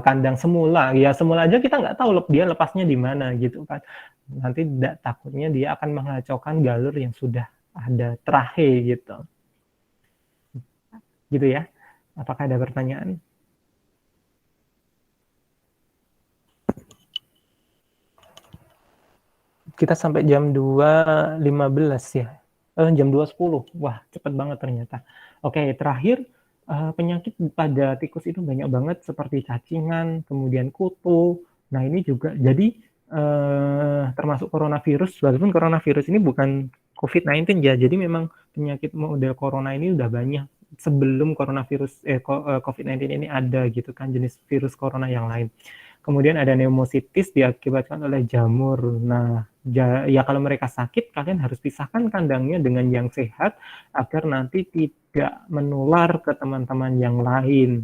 [SPEAKER 1] kandang semula, ya semula aja kita nggak tahu dia lepasnya di mana gitu kan. Nanti takutnya dia akan mengacaukan galur yang sudah ada terahe gitu ya. Apakah ada pertanyaan? Kita sampai jam 2.15 ya, jam 2.10. Wah, cepat banget ternyata. Oke, terakhir penyakit pada tikus itu banyak banget seperti cacingan, kemudian kutu. Nah, ini juga jadi termasuk coronavirus, walaupun coronavirus ini bukan COVID-19 ya, jadi memang penyakit model corona ini udah banyak sebelum COVID-19 ini ada gitu kan, jenis virus corona yang lain. Kemudian ada pneumocystis diakibatkan oleh jamur. Nah, ya kalau mereka sakit, kalian harus pisahkan kandangnya dengan yang sehat agar nanti tidak menular ke teman-teman yang lain.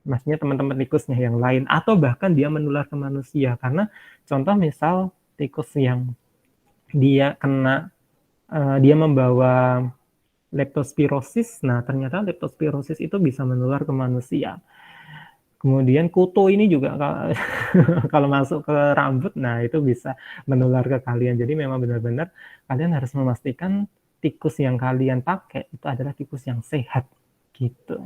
[SPEAKER 1] Maksudnya teman-teman tikusnya yang lain, atau bahkan dia menular ke manusia. Karena contoh misal tikus yang dia dia membawa leptospirosis, nah ternyata leptospirosis itu bisa menular ke manusia. Kemudian kutu ini juga kalau masuk ke rambut, nah itu bisa menular ke kalian. Jadi memang benar-benar kalian harus memastikan tikus yang kalian pakai itu adalah tikus yang sehat gitu.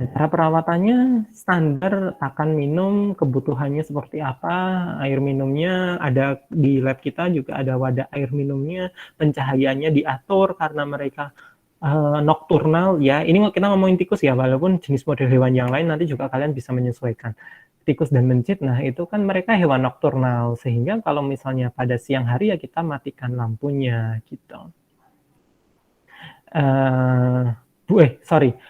[SPEAKER 1] Cara perawatannya standar, pakan minum, kebutuhannya seperti apa, air minumnya ada di lab kita juga ada wadah air minumnya, pencahayaannya diatur karena mereka nokturnal ya. Ini kita ngomongin tikus ya, walaupun jenis model hewan yang lain nanti juga kalian bisa menyesuaikan. Tikus dan mencit, nah itu kan mereka hewan nokturnal, sehingga kalau misalnya pada siang hari ya kita matikan lampunya gitu.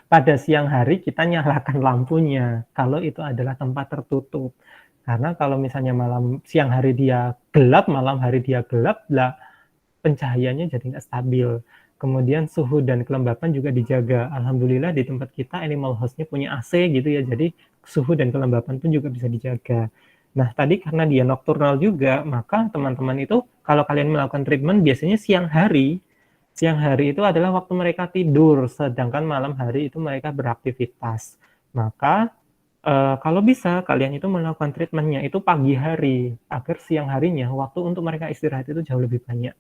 [SPEAKER 1] Pada siang hari kita nyalakan lampunya kalau itu adalah tempat tertutup. Karena kalau misalnya siang hari dia gelap, malam hari dia gelap, lah pencahayaannya jadi nggak stabil. Kemudian suhu dan kelembapan juga dijaga. Alhamdulillah di tempat kita animal house-nya punya AC gitu ya, jadi suhu dan kelembapan pun juga bisa dijaga. Nah tadi karena dia nokturnal juga, maka teman-teman itu kalau kalian melakukan treatment biasanya siang hari. Siang hari itu adalah waktu mereka tidur, sedangkan malam hari itu mereka beraktivitas. Maka kalau bisa kalian itu melakukan treatmentnya itu pagi hari, agar siang harinya waktu untuk mereka istirahat itu jauh lebih banyak.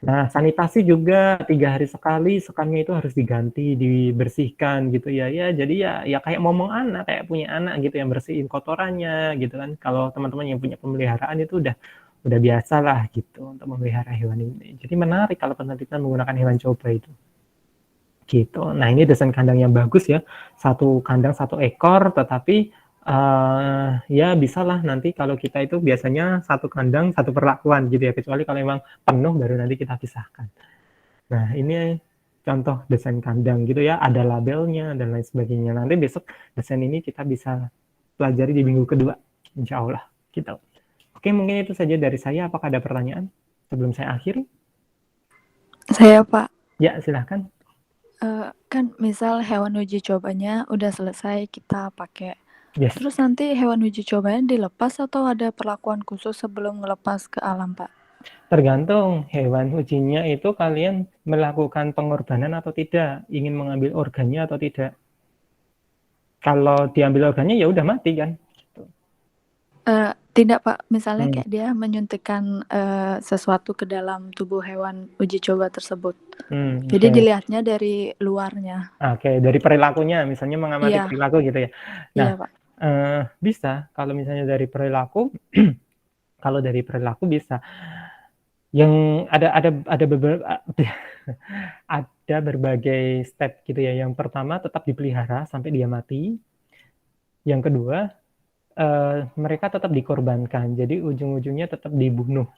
[SPEAKER 1] Nah, sanitasi juga 3 hari sekali sekamnya itu harus diganti, dibersihkan gitu ya. Ya, jadi ya kayak momong anak, kayak punya anak gitu yang bersihin kotorannya gitu kan. Kalau teman-teman yang punya pemeliharaan itu udah biasalah gitu untuk memelihara hewan ini. Jadi menarik kalau penelitian menggunakan hewan coba itu. Gitu. Nah, ini desain kandang yang bagus ya. Satu kandang 1 ekor, tetapi ya bisalah nanti kalau kita itu biasanya 1 kandang 1 perlakuan gitu ya, kecuali kalau memang penuh baru nanti kita pisahkan. Nah, ini contoh desain kandang gitu ya, ada labelnya dan lain sebagainya. Nanti besok desain ini kita bisa pelajari di minggu kedua, insya Allah. Gitu. Oke, mungkin itu saja dari saya. Apakah ada pertanyaan sebelum saya akhiri?
[SPEAKER 8] Saya Pak,
[SPEAKER 1] Ya, silahkan.
[SPEAKER 8] kan misal hewan uji cobanya udah selesai kita pakai.
[SPEAKER 1] Yes.
[SPEAKER 8] Terus nanti hewan uji cobanya dilepas atau ada perlakuan khusus sebelum ngelepas ke alam, Pak?
[SPEAKER 1] Tergantung hewan ujinya itu kalian melakukan pengorbanan atau tidak, ingin mengambil organnya atau tidak. Kalau diambil organnya ya udah mati kan.
[SPEAKER 8] Tidak Pak, misalnya kayak dia menyuntikkan sesuatu ke dalam tubuh hewan uji coba tersebut. Jadi dilihatnya dari luarnya.
[SPEAKER 1] Oke, dari perilakunya, misalnya mengamati perilaku gitu ya. Nah,
[SPEAKER 8] iya, Pak.
[SPEAKER 1] Bisa kalau misalnya dari perilaku, kalau dari perilaku bisa. Yang ada beberapa ada berbagai step gitu ya. Yang pertama tetap dipelihara sampai dia mati. Yang kedua mereka tetap dikorbankan, jadi ujung-ujungnya tetap dibunuh.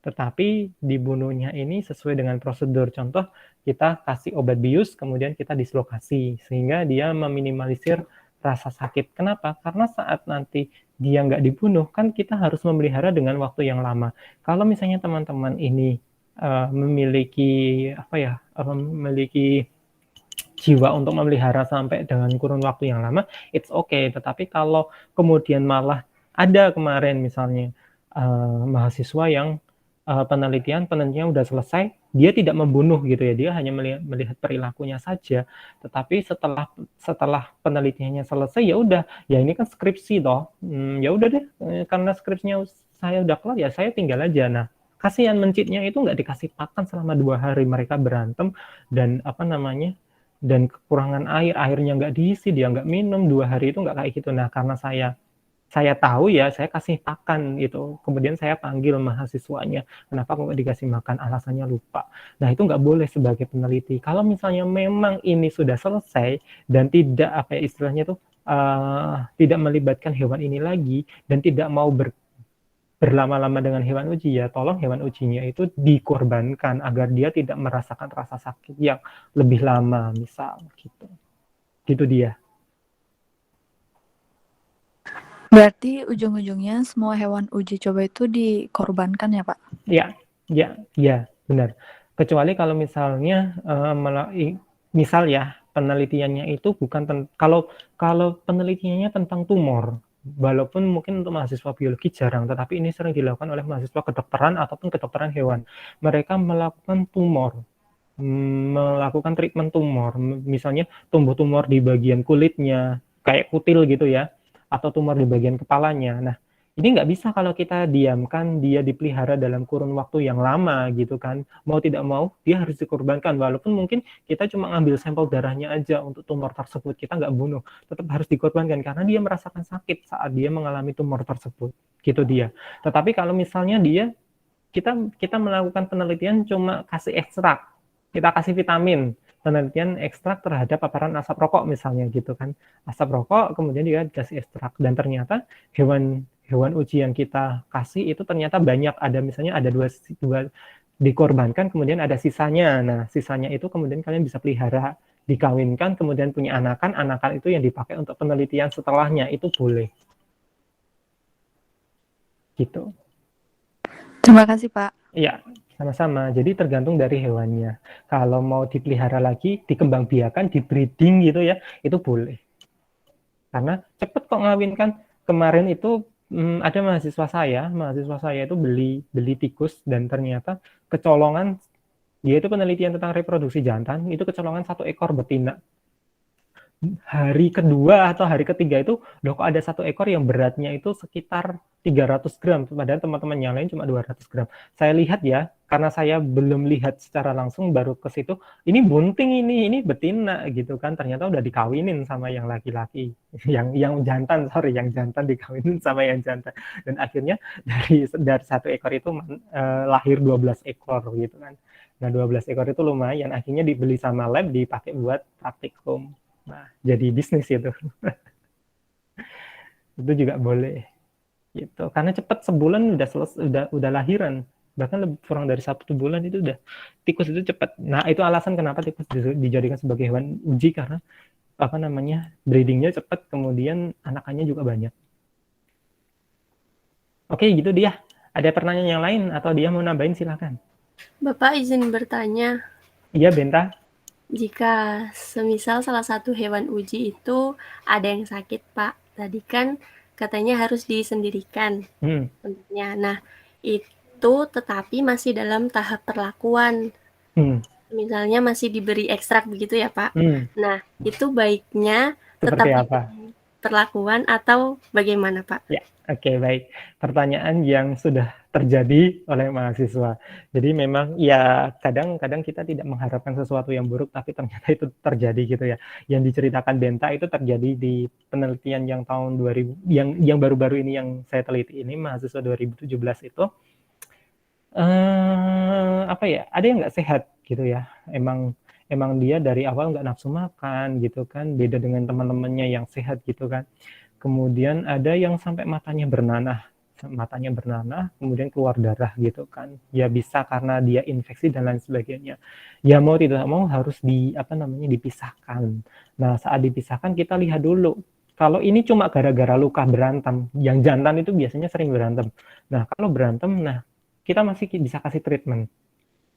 [SPEAKER 1] Tetapi dibunuhnya ini sesuai dengan prosedur. Contoh, kita kasih obat bius, kemudian kita dislokasi, sehingga dia meminimalisir rasa sakit. Kenapa? Karena saat nanti dia nggak dibunuh, kan kita harus memelihara dengan waktu yang lama. Kalau misalnya teman-teman ini memiliki jiwa untuk memelihara sampai dengan kurun waktu yang lama, it's okay. Tetapi kalau kemudian malah ada kemarin misalnya mahasiswa yang penelitiannya udah selesai, dia tidak membunuh gitu ya, dia hanya melihat perilakunya saja. Tetapi setelah penelitiannya selesai, ya udah, ya ini kan skripsi toh, ya udah deh, karena skripsinya saya udah kelar ya saya tinggal aja. Nah, kasihan mencitnya itu nggak dikasih pakan selama 2 hari, mereka berantem dan dan kekurangan airnya nggak diisi, dia nggak minum 2 hari itu nggak kayak gitu. Nah, karena saya tahu ya, saya kasih pakan gitu. Kemudian saya panggil mahasiswanya, kenapa kok nggak dikasih makan? Alasannya lupa. Nah, itu nggak boleh sebagai peneliti. Kalau misalnya memang ini sudah selesai dan tidak istilahnya tuh tidak melibatkan hewan ini lagi dan tidak mau berlama-lama dengan hewan uji, ya tolong hewan ujinya itu dikorbankan agar dia tidak merasakan rasa sakit yang lebih lama, misal gitu. Gitu dia.
[SPEAKER 8] Berarti ujung-ujungnya semua hewan uji coba itu dikorbankan ya, Pak?
[SPEAKER 1] Ya, benar. Kecuali kalau misalnya misal ya penelitiannya itu bukan kalau penelitiannya tentang tumor, walaupun mungkin untuk mahasiswa biologi jarang, tetapi ini sering dilakukan oleh mahasiswa kedokteran ataupun kedokteran hewan. Mereka melakukan melakukan treatment tumor, misalnya tumbuh tumor di bagian kulitnya, kayak kutil gitu ya, atau tumor di bagian kepalanya. Nah, ini nggak bisa kalau kita diamkan dia dipelihara dalam kurun waktu yang lama gitu kan. Mau tidak mau, dia harus dikorbankan. Walaupun mungkin kita cuma ngambil sampel darahnya aja untuk tumor tersebut, kita nggak bunuh. Tetap harus dikorbankan karena dia merasakan sakit saat dia mengalami tumor tersebut. Gitu dia. Tetapi kalau misalnya kita melakukan penelitian cuma kasih ekstrak, kita kasih vitamin, penelitian ekstrak terhadap paparan asap rokok misalnya gitu kan. Asap rokok kemudian dia dikasih ekstrak dan ternyata hewan uji yang kita kasih itu ternyata banyak, ada misalnya ada dua dikorbankan kemudian ada sisanya. Nah, sisanya itu kemudian kalian bisa pelihara, dikawinkan kemudian punya anakan itu yang dipakai untuk penelitian setelahnya, itu boleh. Gitu.
[SPEAKER 8] Terima kasih, Pak.
[SPEAKER 1] Iya, sama-sama. Jadi tergantung dari hewannya. Kalau mau dipelihara lagi, dikembangbiakan, dibreeding gitu ya, itu boleh. Karena cepet kok ngawinkan. Kemarin itu ada mahasiswa saya itu beli tikus dan ternyata kecolongan, dia itu penelitian tentang reproduksi jantan, itu kecolongan 1 ekor betina. hari kedua atau hari ketiga itu, loh kok ada 1 ekor yang beratnya itu sekitar 300 gram, padahal teman-teman yang lain cuma 200 gram. Saya lihat ya, karena saya belum lihat secara langsung, baru ke situ, ini bunting ini betina gitu kan, ternyata udah dikawinin sama yang laki-laki, yang jantan dikawinin sama yang jantan, dan akhirnya dari 1 ekor itu lahir 12 ekor gitu kan. Nah 12 ekor itu lumayan, akhirnya dibeli sama lab, dipakai buat praktikum. Nah, jadi bisnis itu. Itu juga boleh. Gitu. Karena cepat, sebulan udah selesai, udah lahiran. Bahkan lebih kurang dari 1 bulan itu udah, tikus itu cepat. Nah, itu alasan kenapa tikus dijadikan sebagai hewan uji, karena apa namanya? Breedingnya cepat, kemudian anakannya juga banyak. Oke, gitu dia. Ada pertanyaan yang lain atau dia mau nambahin, silakan.
[SPEAKER 9] Bapak izin bertanya.
[SPEAKER 1] Iya, Benta.
[SPEAKER 9] Jika semisal salah satu hewan uji itu ada yang sakit, Pak. Tadi kan katanya harus disendirikan. Nah, itu tetapi masih dalam tahap perlakuan. Misalnya masih diberi ekstrak begitu ya, Pak. Nah, itu baiknya tetap perlakuan atau bagaimana, Pak?
[SPEAKER 1] Ya, oke, baik. Pertanyaan yang sudah terjadi oleh mahasiswa. Jadi memang ya kadang-kadang kita tidak mengharapkan sesuatu yang buruk, tapi ternyata itu terjadi gitu ya. Yang diceritakan Benta itu terjadi di penelitian yang tahun 2000, yang baru-baru ini yang saya teliti ini, mahasiswa 2017 itu apa ya, ada yang nggak sehat gitu ya. Emang dia dari awal nggak nafsu makan gitu kan, beda dengan teman-temannya yang sehat gitu kan. Kemudian ada yang sampai matanya bernanah, kemudian keluar darah gitu kan. Ya bisa karena dia infeksi dan lain sebagainya. Ya mau tidak mau harus dipisahkan. Nah, saat dipisahkan kita lihat dulu. Kalau ini cuma gara-gara luka berantem, yang jantan itu biasanya sering berantem. Nah, kalau berantem, kita masih bisa kasih treatment.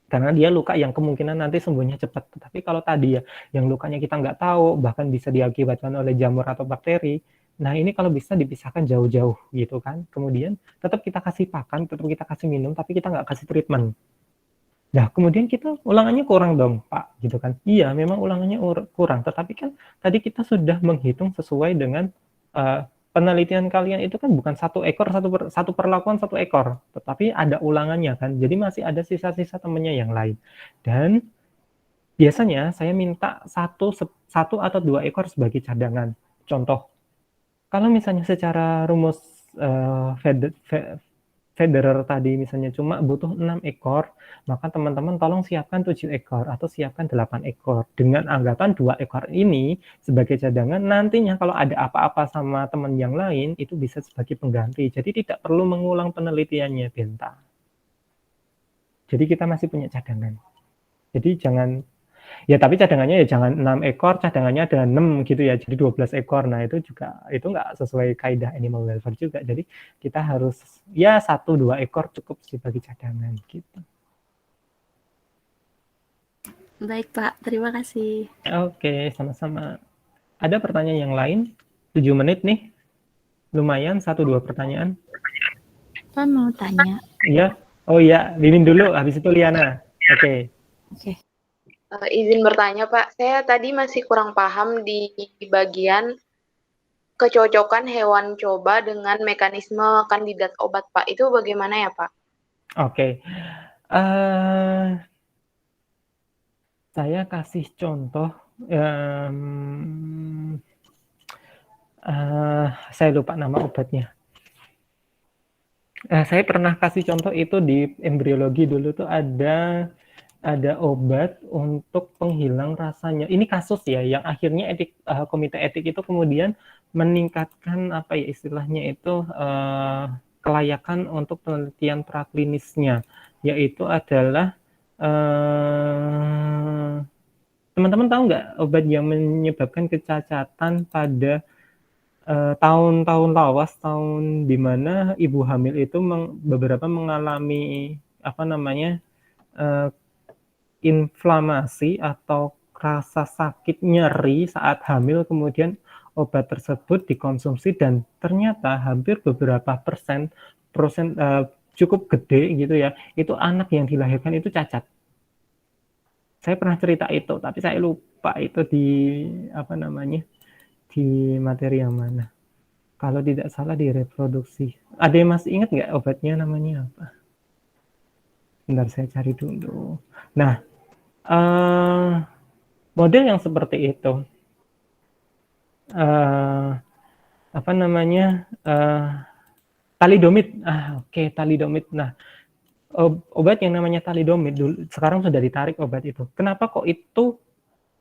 [SPEAKER 1] Karena dia luka yang kemungkinan nanti sembuhnya cepat. Tapi kalau tadi ya, yang lukanya kita nggak tahu, bahkan bisa diakibatkan oleh jamur atau bakteri, nah ini kalau bisa dipisahkan jauh-jauh gitu kan. Kemudian tetap kita kasih pakan, tetap kita kasih minum, tapi kita nggak kasih treatment. Nah kemudian kita ulangannya kurang dong Pak, gitu kan. Iya memang ulangannya kurang, tetapi kan tadi kita sudah menghitung sesuai dengan penelitian kalian itu kan bukan 1 ekor, satu perlakuan 1 ekor, tetapi ada ulangannya kan. Jadi masih ada sisa-sisa temannya yang lain. Dan biasanya saya minta 1 atau 2 ekor sebagai cadangan. Contoh, kalau misalnya secara rumus Federer tadi misalnya cuma butuh 6 ekor, maka teman-teman tolong siapkan 7 ekor atau siapkan 8 ekor. Dengan anggapan 2 ekor ini sebagai cadangan, nantinya kalau ada apa-apa sama teman yang lain, itu bisa sebagai pengganti. Jadi tidak perlu mengulang penelitiannya, Benta. Jadi kita masih punya cadangan. Jadi jangan, ya tapi cadangannya ya jangan 6 ekor, cadangannya ada 6 gitu ya, jadi 12 ekor. Nah itu nggak sesuai kaidah animal welfare juga. Jadi kita harus ya 1-2 ekor cukup sebagai cadangan gitu.
[SPEAKER 9] Baik Pak, terima kasih.
[SPEAKER 1] Oke, sama-sama. Ada pertanyaan yang lain? 7 menit nih, lumayan 1-2 pertanyaan.
[SPEAKER 8] Pak mau tanya.
[SPEAKER 1] Iya, oh iya, Linin dulu, habis itu Liana. Oke.
[SPEAKER 5] Izin bertanya Pak, saya tadi masih kurang paham di bagian kecocokan hewan coba dengan mekanisme kandidat obat Pak. Itu bagaimana ya Pak?
[SPEAKER 1] Oke. Saya kasih contoh. Saya lupa nama obatnya. Saya pernah kasih contoh itu di embriologi dulu tuh ada obat untuk penghilang rasanya. Ini kasus ya, yang akhirnya komite etik itu kemudian meningkatkan apa ya istilahnya itu kelayakan untuk penelitian praklinisnya, yaitu adalah teman-teman tahu nggak obat yang menyebabkan kecacatan pada tahun-tahun lawas, tahun di mana ibu hamil itu beberapa mengalami inflamasi atau rasa sakit nyeri saat hamil, kemudian obat tersebut dikonsumsi dan ternyata hampir beberapa persen cukup gede gitu ya, itu anak yang dilahirkan itu cacat. Saya pernah cerita itu, tapi saya lupa itu di di materi yang mana? Kalau tidak salah di reproduksi. Ada yang masih ingat nggak obatnya namanya apa? Bentar saya cari dulu. Nah, model yang seperti itu, apa namanya, thalidomid. Oke, thalidomid. Nah, obat yang namanya thalidomid dulu sekarang sudah ditarik obat itu. Kenapa kok itu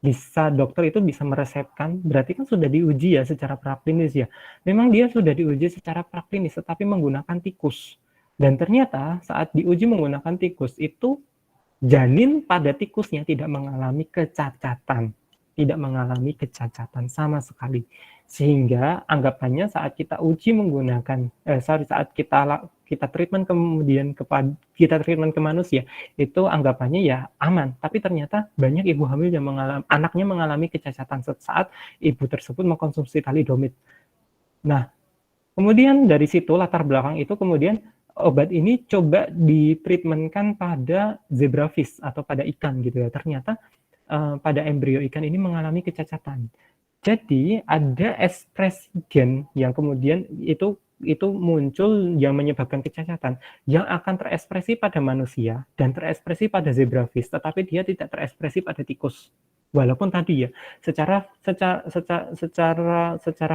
[SPEAKER 1] bisa dokter itu bisa meresepkan? Berarti kan sudah diuji ya secara praklinis ya. Memang dia sudah diuji secara praklinis tetapi menggunakan tikus. Dan ternyata saat diuji menggunakan tikus itu janin pada tikusnya tidak mengalami kecacatan. Tidak mengalami kecacatan sama sekali. Sehingga anggapannya saat kita uji menggunakan saat kita treatment kemudian kita treatment ke manusia itu anggapannya ya aman, tapi ternyata banyak ibu hamil yang anaknya mengalami kecacatan saat ibu tersebut mengkonsumsi thalidomid. Nah, kemudian dari situ latar belakang itu kemudian obat ini coba ditreatmentkan pada zebrafish atau pada ikan gitu ya. Ternyata pada embrio ikan ini mengalami kecacatan. Jadi ada ekspresi gen yang kemudian itu muncul yang menyebabkan kecacatan yang akan terekspresi pada manusia dan terekspresi pada zebrafish, tetapi dia tidak terekspresi pada tikus. Walaupun tadi ya secara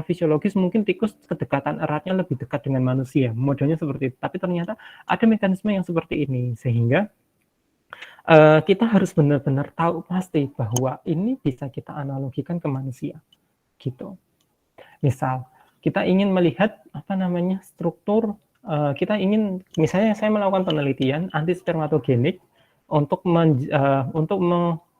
[SPEAKER 1] fisiologis mungkin tikus kedekatan eratnya lebih dekat dengan manusia, modelnya seperti itu. Tapi ternyata ada mekanisme yang seperti ini sehingga kita harus benar-benar tahu pasti bahwa ini bisa kita analogikan ke manusia, gitu. Misal kita ingin melihat apa namanya struktur, misalnya saya melakukan penelitian antispermatogenik untuk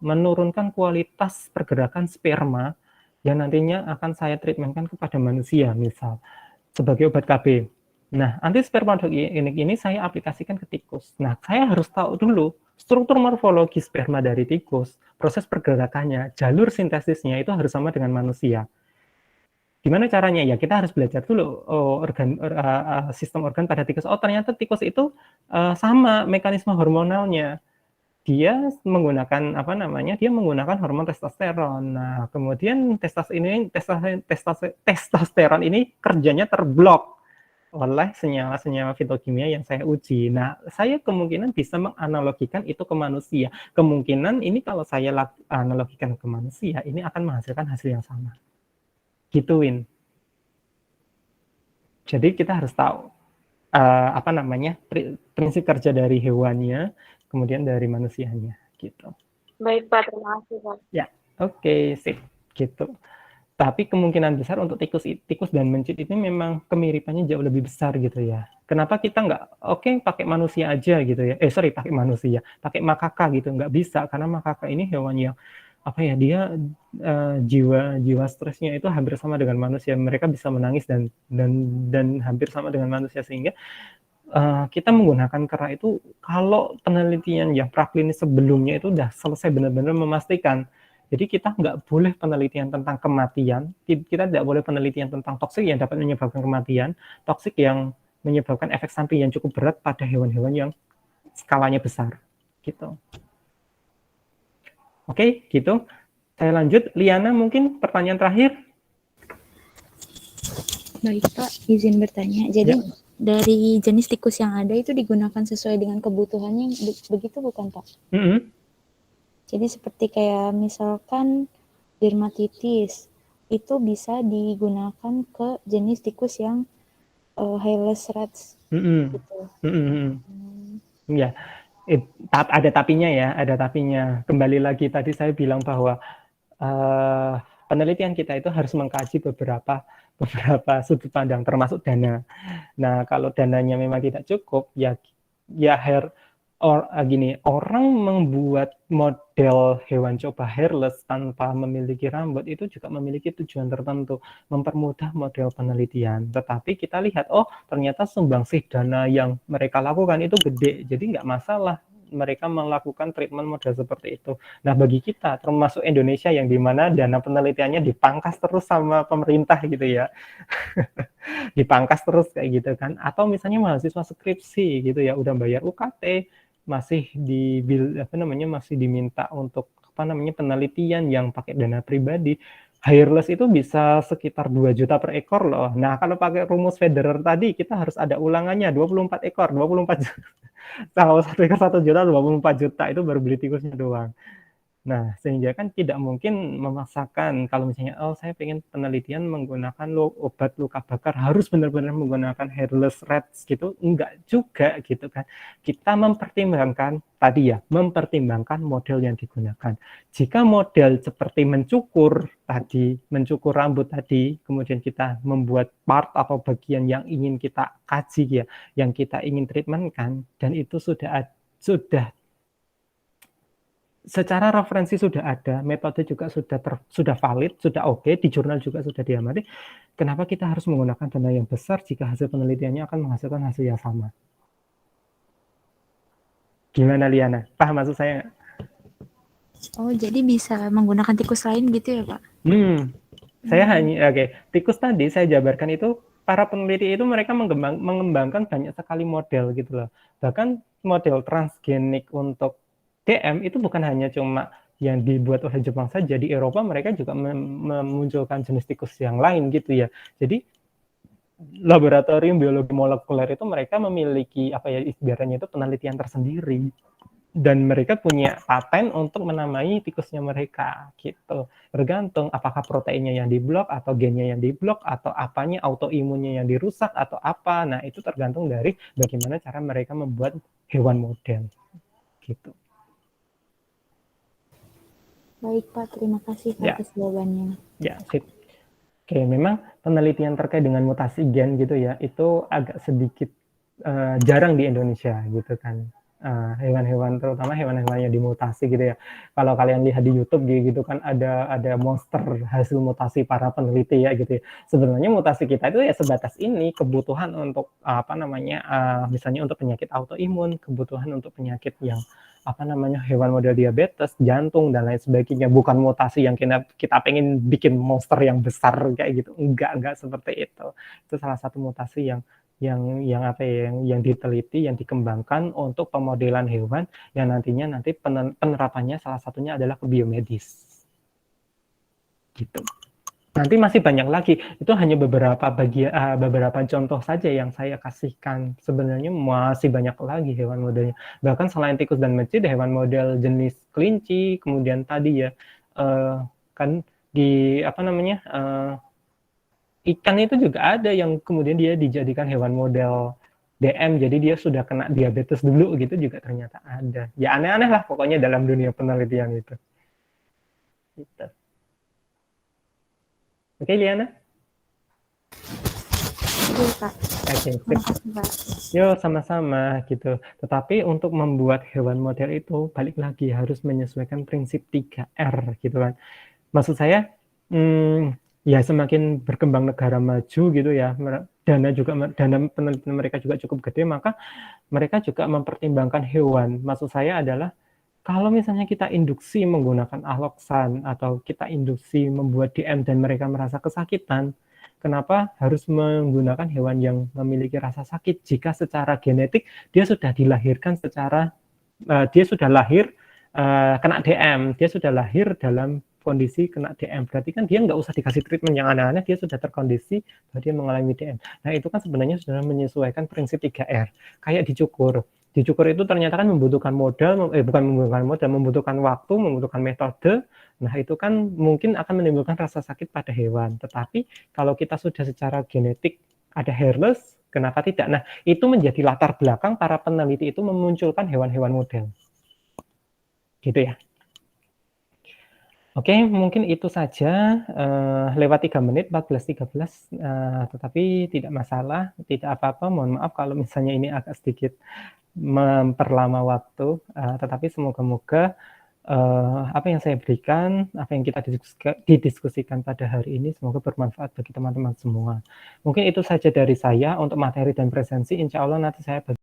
[SPEAKER 1] menurunkan kualitas pergerakan sperma yang nantinya akan saya treatmentkan kepada manusia, misal sebagai obat KB. Nah, antispermatogenik ini saya aplikasikan ke tikus. Nah, saya harus tahu dulu struktur morfologi sperma dari tikus, proses pergerakannya, jalur sintesisnya itu harus sama dengan manusia. Gimana caranya? Ya kita harus belajar dulu sistem organ pada tikus. Oh ternyata tikus itu sama mekanisme hormonalnya. Dia menggunakan apa namanya? Dia menggunakan hormon testosteron. Nah kemudian testosteron ini kerjanya terblok oleh senyawa-senyawa fitokimia yang saya uji. Nah, saya kemungkinan bisa menganalogikan itu ke manusia. Kemungkinan ini kalau saya analogikan ke manusia, ini akan menghasilkan hasil yang sama. Gituin. Jadi kita harus tahu apa namanya prinsip kerja dari hewannya, kemudian dari manusianya, gitu.
[SPEAKER 5] Baik Pak, terima kasih Pak.
[SPEAKER 1] Ya, oke, sip, gitu. Tapi kemungkinan besar untuk tikus dan mencit ini memang kemiripannya jauh lebih besar gitu ya. Kenapa kita nggak pakai manusia aja gitu ya? Pakai manusia, pakai makaka gitu, nggak bisa karena makaka ini hewan yang apa ya, dia jiwa stresnya itu hampir sama dengan manusia. Mereka bisa menangis dan hampir sama dengan manusia sehingga kita menggunakan kera itu kalau penelitian yang praklinis sebelumnya itu udah selesai benar-benar memastikan. Jadi kita nggak boleh penelitian tentang kematian, kita tidak boleh penelitian tentang toksik yang dapat menyebabkan kematian, toksik yang menyebabkan efek samping yang cukup berat pada hewan-hewan yang skalanya besar, gitu. Oke, gitu. Saya lanjut. Liana, mungkin pertanyaan terakhir.
[SPEAKER 8] Baik Pak, izin bertanya. Jadi dari jenis tikus yang ada itu digunakan sesuai dengan kebutuhannya, begitu bukan Pak? Jadi seperti kayak misalkan dermatitis, itu bisa digunakan ke jenis tikus yang hairless rats. Gitu.
[SPEAKER 1] Ya, ada tapinya ya, ada tapinya. Kembali lagi tadi saya bilang bahwa penelitian kita itu harus mengkaji beberapa sudut pandang, termasuk dana. Nah, kalau dananya memang tidak cukup, orang membuat model hewan coba hairless tanpa memiliki rambut itu juga memiliki tujuan tertentu, mempermudah model penelitian. Tetapi kita lihat, ternyata sumbangsih dana yang mereka lakukan itu gede, jadi nggak masalah mereka melakukan treatment model seperti itu. Nah, bagi kita, termasuk Indonesia yang dimana dana penelitiannya dipangkas terus sama pemerintah gitu ya, dipangkas terus kayak gitu kan, atau misalnya mahasiswa skripsi gitu ya, udah bayar UKT, masih masih diminta untuk penelitian yang pakai dana pribadi, hairless itu bisa sekitar 2 juta per ekor loh. Nah, kalau pakai rumus Federer tadi, kita harus ada ulangannya 24 ekor, 24 juta. Kalau 1 ekor 1 juta, 24 juta itu baru beli tikusnya doang. Nah, sehingga kan tidak mungkin memaksakan kalau misalnya, oh saya pengen penelitian menggunakan obat luka bakar harus benar-benar menggunakan hairless rats gitu, enggak juga gitu kan. Kita mempertimbangkan tadi ya, mempertimbangkan model yang digunakan. Jika model seperti mencukur rambut tadi, kemudian kita membuat part atau bagian yang ingin kita kaji ya, yang kita ingin treatmentkan, dan itu sudah secara referensi sudah ada, metode juga sudah valid, sudah oke, di jurnal juga sudah diamati. Kenapa kita harus menggunakan dana yang besar jika hasil penelitiannya akan menghasilkan hasil yang sama? Gimana Liana? Paham maksud saya?
[SPEAKER 8] Oh, jadi bisa menggunakan tikus lain gitu ya, Pak?
[SPEAKER 1] Saya hanya tikus tadi saya jabarkan itu para peneliti itu mereka mengembangkan banyak sekali model gitu loh. Bahkan model transgenik untuk DM itu bukan hanya cuma yang dibuat oleh Jepang saja, di Eropa mereka juga memunculkan jenis tikus yang lain gitu ya. Jadi laboratorium biologi molekuler itu mereka memiliki istilahnya itu penelitian tersendiri. Dan mereka punya paten untuk menamai tikusnya mereka gitu. Tergantung apakah proteinnya yang diblok atau gennya yang diblok atau apanya autoimunnya yang dirusak atau apa. Nah, itu tergantung dari bagaimana cara mereka membuat hewan model gitu.
[SPEAKER 8] Baik Pak, terima kasih atas jawabannya.
[SPEAKER 1] Ya, sip. Oke, memang penelitian terkait dengan mutasi gen gitu ya, itu agak sedikit jarang di Indonesia gitu kan. Hewan-hewan, terutama hewan-hewan yang dimutasi gitu ya. Kalau kalian lihat di YouTube gitu kan ada monster hasil mutasi para peneliti ya gitu ya. Sebenarnya mutasi kita itu ya sebatas ini, kebutuhan untuk misalnya untuk penyakit autoimun, kebutuhan untuk penyakit yang hewan model diabetes, jantung dan lain sebagainya, bukan mutasi yang kita pengen bikin monster yang besar kayak gitu. Enggak seperti itu. Itu salah satu mutasi yang diteliti, yang dikembangkan untuk pemodelan hewan yang nantinya penerapannya salah satunya adalah ke biomedis. Gitu. Nanti masih banyak lagi. Itu hanya beberapa contoh saja yang saya kasihkan. Sebenarnya masih banyak lagi hewan modelnya. Bahkan selain tikus dan mencit, hewan model jenis kelinci, kemudian tadi ya kan di ikan itu juga ada yang kemudian dia dijadikan hewan model DM, jadi dia sudah kena diabetes dulu gitu juga ternyata ada. Ya aneh-aneh lah pokoknya dalam dunia penelitian itu. Gitu. Oke, Liana?
[SPEAKER 8] Oke, Pak.
[SPEAKER 1] Oke,
[SPEAKER 8] Terima kasih, Pak.
[SPEAKER 1] Yo, sama-sama gitu. Tetapi untuk membuat hewan model itu balik lagi harus menyesuaikan prinsip 3R gitu kan. Maksud saya ya semakin berkembang negara maju gitu ya, dana penelitian mereka juga cukup gede, maka mereka juga mempertimbangkan hewan. Maksud saya adalah kalau misalnya kita induksi menggunakan aloksan atau kita induksi membuat DM dan mereka merasa kesakitan, kenapa harus menggunakan hewan yang memiliki rasa sakit jika secara genetik dia sudah dilahirkan dia sudah lahir kena DM, dia sudah lahir dalam kondisi kena DM, berarti kan dia nggak usah dikasih treatment yang aneh-aneh, dia sudah terkondisi bahwa dia mengalami DM. Nah itu kan sebenarnya sudah menyesuaikan prinsip 3R, kayak dicukur itu ternyata kan membutuhkan membutuhkan waktu, membutuhkan metode. Nah itu kan mungkin akan menimbulkan rasa sakit pada hewan, tetapi kalau kita sudah secara genetik ada hairless, kenapa tidak? Nah itu menjadi latar belakang para peneliti itu memunculkan hewan-hewan model gitu ya. Oke, mungkin itu saja, lewat 3 menit, 14.13, tetapi tidak masalah, tidak apa-apa, mohon maaf kalau misalnya ini agak sedikit memperlama waktu, tetapi semoga-moga apa yang saya berikan, apa yang kita didiskusikan pada hari ini, semoga bermanfaat bagi teman-teman semua. Mungkin itu saja dari saya untuk materi dan presensi, insya Allah nanti saya